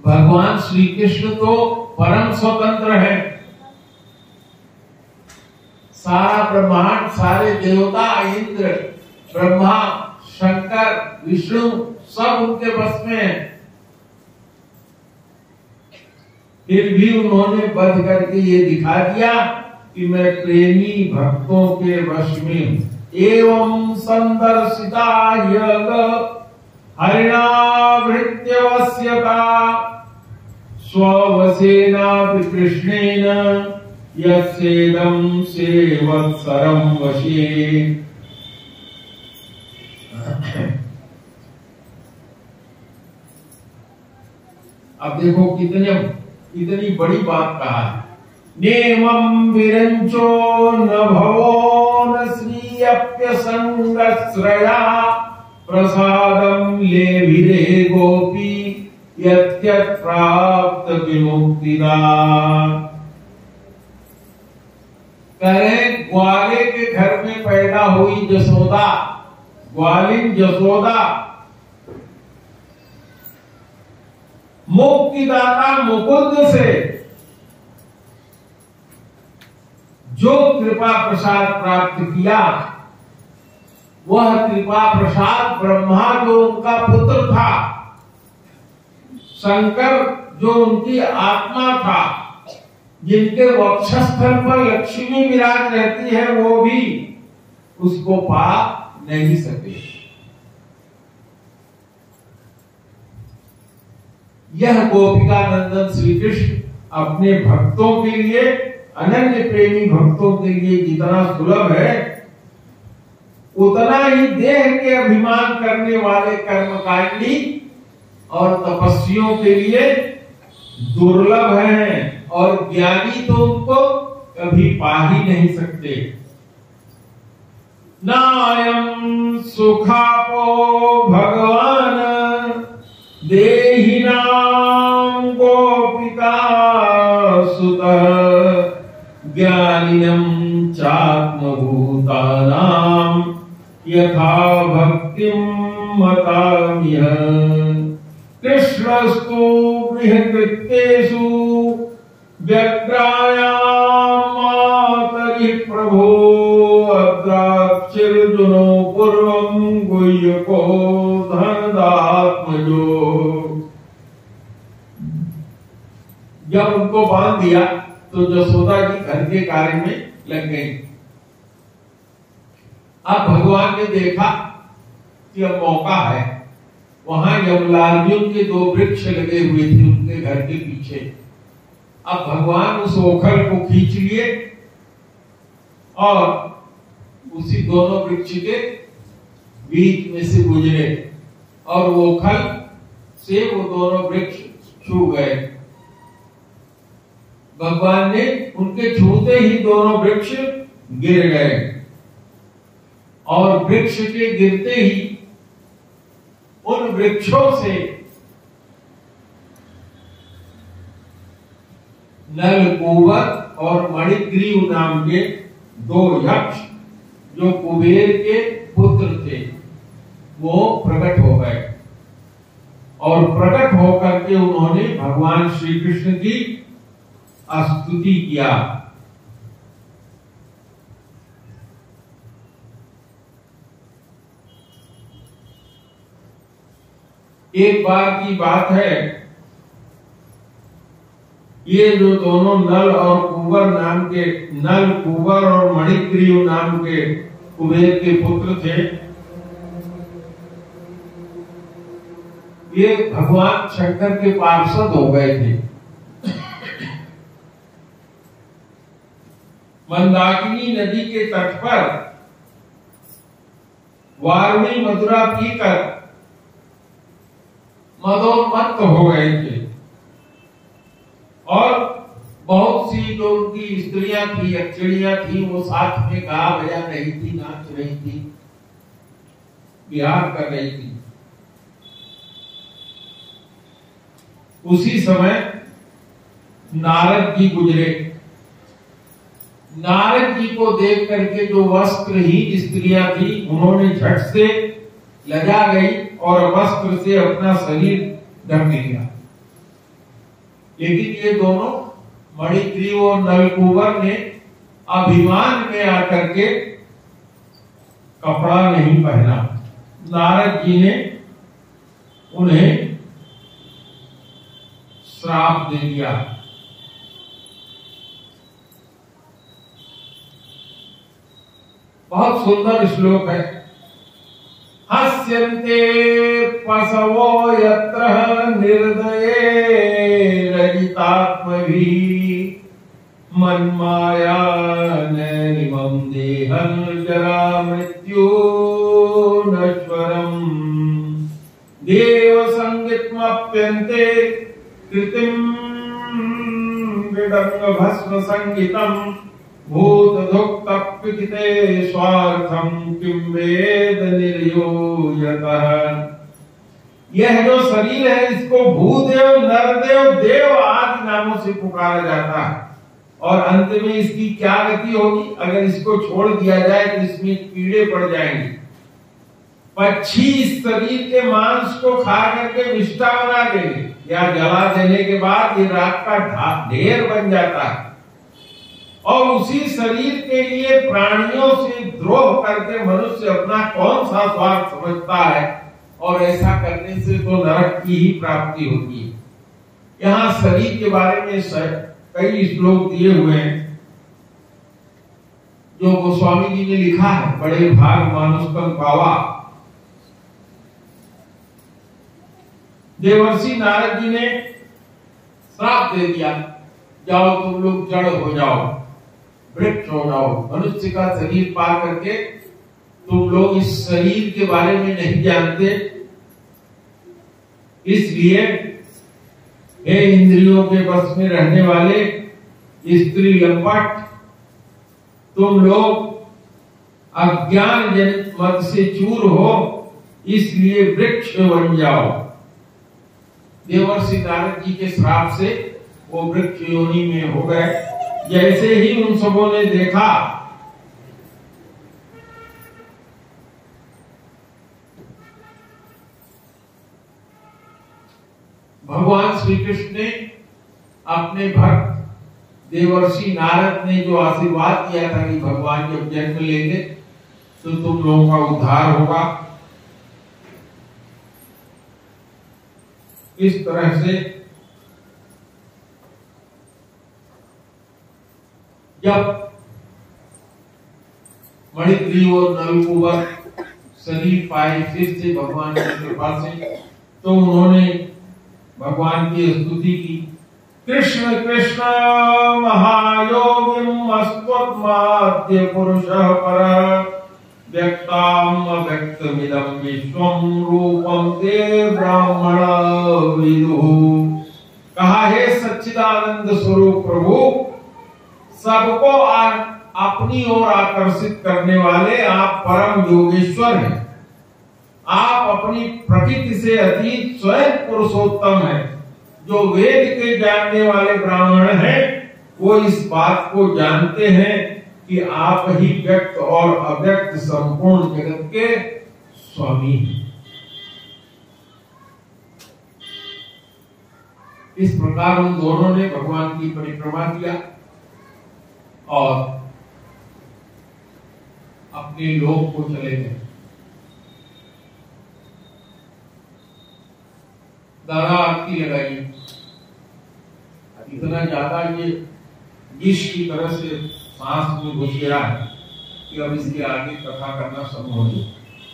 भगवान श्री कृष्ण तो परम स्वतंत्र है। सारा ब्रह्मांड, सारे देवता, इंद्र, ब्रह्मा, शंकर, विष्णु सब उनके बस में है। फिर भी उन्होंने बध करके ये दिखा दिया कि मैं प्रेमी भक्तों के वश में हूं। एवं संदर्शिता योग हरिणावृत्य वस्यता स्ववसेना कृष्णेन यस्येदं सेवत्सरं वशे। अब देखो कितनी बड़ी बात कहा है। नेमं विरंचो न भवो न श्रियप्यसंगश्रया प्रसादं लेभिरे गोपी यत्यत् प्राप्त विमुक्तिदा। करें ग्वाले के घर में पैदा हुई जसोदा, ग्वालिन जसोदा, मुक्तिदाता मुकुंद से जो कृपा प्रसाद प्राप्त किया, वह कृपा प्रसाद ब्रह्मा जो उनका पुत्र था, शंकर जो उनकी आत्मा था, जिनके वक्षस्थल पर लक्ष्मी विराज रहती है, वो भी उसको पा नहीं सके। यह गोपिका नंदन श्री कृष्ण अपने भक्तों के लिए, अनन्य प्रेमी भक्तों के लिए जितना सुलभ है, उतना ही देह के अभिमान करने वाले कर्मकांडी और तपस्वियों के लिए दुर्लभ है, और ज्ञानी तो उनको कभी पा ही नहीं सकते। नायं सुखापो भगवान देहिनां गोपिका सुतः ज्ञानिनं चात्मभूतानां यथा भक्तिं मताम्यहम्। कृष्णस्तु गृहकृत्येषु व्यग्रायां मातरि प्रभो अद्राक्षिर्जुनो पूर्वं गुह्यको धनदात्मजो। जब उनको बांध दिया तो जसोदा जी घर के कार्य में लग गई। अब भगवान ने देखा कि अब मौका है। वहां यमलार्जुन के 2 वृक्ष लगे हुए थे उनके घर के पीछे। अब भगवान उस ओखल को खींच लिए और उसी दोनों वृक्ष के बीच में से गुजरे, और वो ओखल से वो दोनों वृक्ष छू गए। भगवान ने उनके छूते ही दोनों वृक्ष गिर गए और वृक्ष के गिरते ही उन वृक्षों से नलकूबर और मणिग्रीव नाम के दो यक्ष जो कुबेर के पुत्र थे वो प्रकट हो गए और प्रकट होकर के उन्होंने भगवान श्री कृष्ण की स्तुति किया। एक बार की बात है, ये जो दोनों नल कुबर और मणिग्रीव नाम के कुबेर के पुत्र थे, ये भगवान शंकर के पार्षद हो गए थे। मंदाकिनी नदी के तट पर वारुणी मधुरा पीकर मदोन्मत्त हो गए थे और बहुत सी जो उनकी स्त्रियां थी, अक्षड़ियां थी, वो साथ में गा बजा रही थी, नाच रही थी, विहार कर रही थी। उसी समय नारद जी गुजरे। नारद जी को देख करके जो वस्त्रहीन स्त्रियां थी उन्होंने झट से लजा गई और वस्त्र से अपना शरीर ढक लिया। लेकिन ये दोनों मणिग्रीव और नलकूबर ने अभिमान में आकर के कपड़ा नहीं पहना। नारद जी ने उन्हें श्राप दे दिया। बहुत सुंदर श्लोक है। हस्यन्ते पशवो यत्र निर्दये रजितात्मभिः मन्माया नैवं देहं जरा मृत्यु नश्वरम् देव संगीतमप्यन्ते कृतिं विडंग भस्म संगीतम भूत दुक्तप्यकिते स्वार्थम किम वेद निर्योजतः। यह जो शरीर है इसको भूदेव, नरदेव, देव आदि नामों से पुकारा जाता है और अंत में इसकी क्या गति होगी? अगर इसको छोड़ दिया जाए तो इसमें कीड़े पड़ जाएंगे। पक्षी इस शरीर के मांस को खा करके मिष्टा बना देंगे या जला देने के बाद ये राख का ढेर बन जाता है और उसी शरीर के लिए प्राणियों से द्रोह करके मनुष्य अपना कौन सा स्वार्थ समझता है और ऐसा करने से तो नरक की ही प्राप्ति होती है। यहाँ शरीर के बारे में कई श्लोक दिए हुए हैं जो गोस्वामी जी ने लिखा है। बड़े भाग मानुषकम पावा। देवर्षि नारद जी ने श्राप दे दिया, जाओ तुम लोग जड़ हो जाओ, वृक्ष हो जाओ। मनुष्य का शरीर पा करके तुम लोग इस शरीर के बारे में नहीं जानते, इसलिए हे इंद्रियों के बस में रहने वाले स्त्री लंपट, तुम लोग अज्ञान जनित मत से चूर हो, इसलिए वृक्ष बन जाओ। देवर्षि नारद जी के श्राप से वो वृक्ष योनि में हो गए। जैसे ही उन सबों ने देखा भगवान श्री कृष्ण ने अपने भक्त देवर्षि नारद ने जो आशीर्वाद दिया था कि भगवान जब जन्म लेंगे तो तुम लोगों का उद्धार होगा, इस तरह से जब मणिग्रीव और नलकूबर शरीर पाए फिर से भगवान की कृपा से, तो उन्होंने भगवान की स्तुति की। कृष्ण कृष्ण महायोगिम अस्त्वत्माद्य पुरुषः परः व्यक्ताम अव्यक्तमिदं विश्वं रूपं ते ब्राह्मणा विदुः। कहा, हे सच्चिदानंद स्वरूप प्रभु, सबको अपनी ओर आकर्षित करने वाले आप परम योगेश्वर हैं। आप अपनी प्रकृति से अतीत स्वयं पुरुषोत्तम हैं। जो वेद के जानने वाले ब्राह्मण हैं वो इस बात को जानते हैं कि आप ही व्यक्त और अव्यक्त संपूर्ण जगत के स्वामी हैं। इस प्रकार उन दोनों ने भगवान की परिक्रमा किया और अपने लोक को चले गए। दादा आरती लगाई। इतना ज्यादा ये विष की तरह से सांस में घुस गया है कि अब इसके आगे कथा करना संभव नहीं।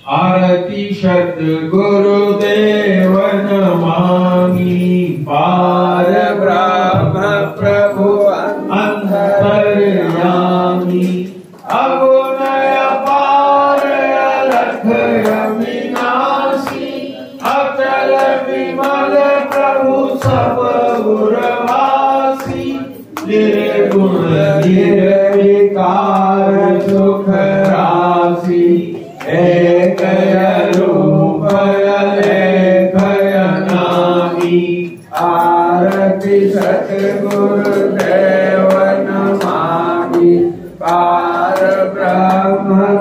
आरती सत गुरुदेव नमामि, पार ब्रह्म प्रभु अंतर्यामी, अगुणय पार अलख अविनाशी, अचल विमल प्रभु सब गुरवासी, निर्गुण निर्विकार सुख राशि, एक रूप लेखय नामी, आरती सतगुरुदेव नमामि, पार ब्रह्म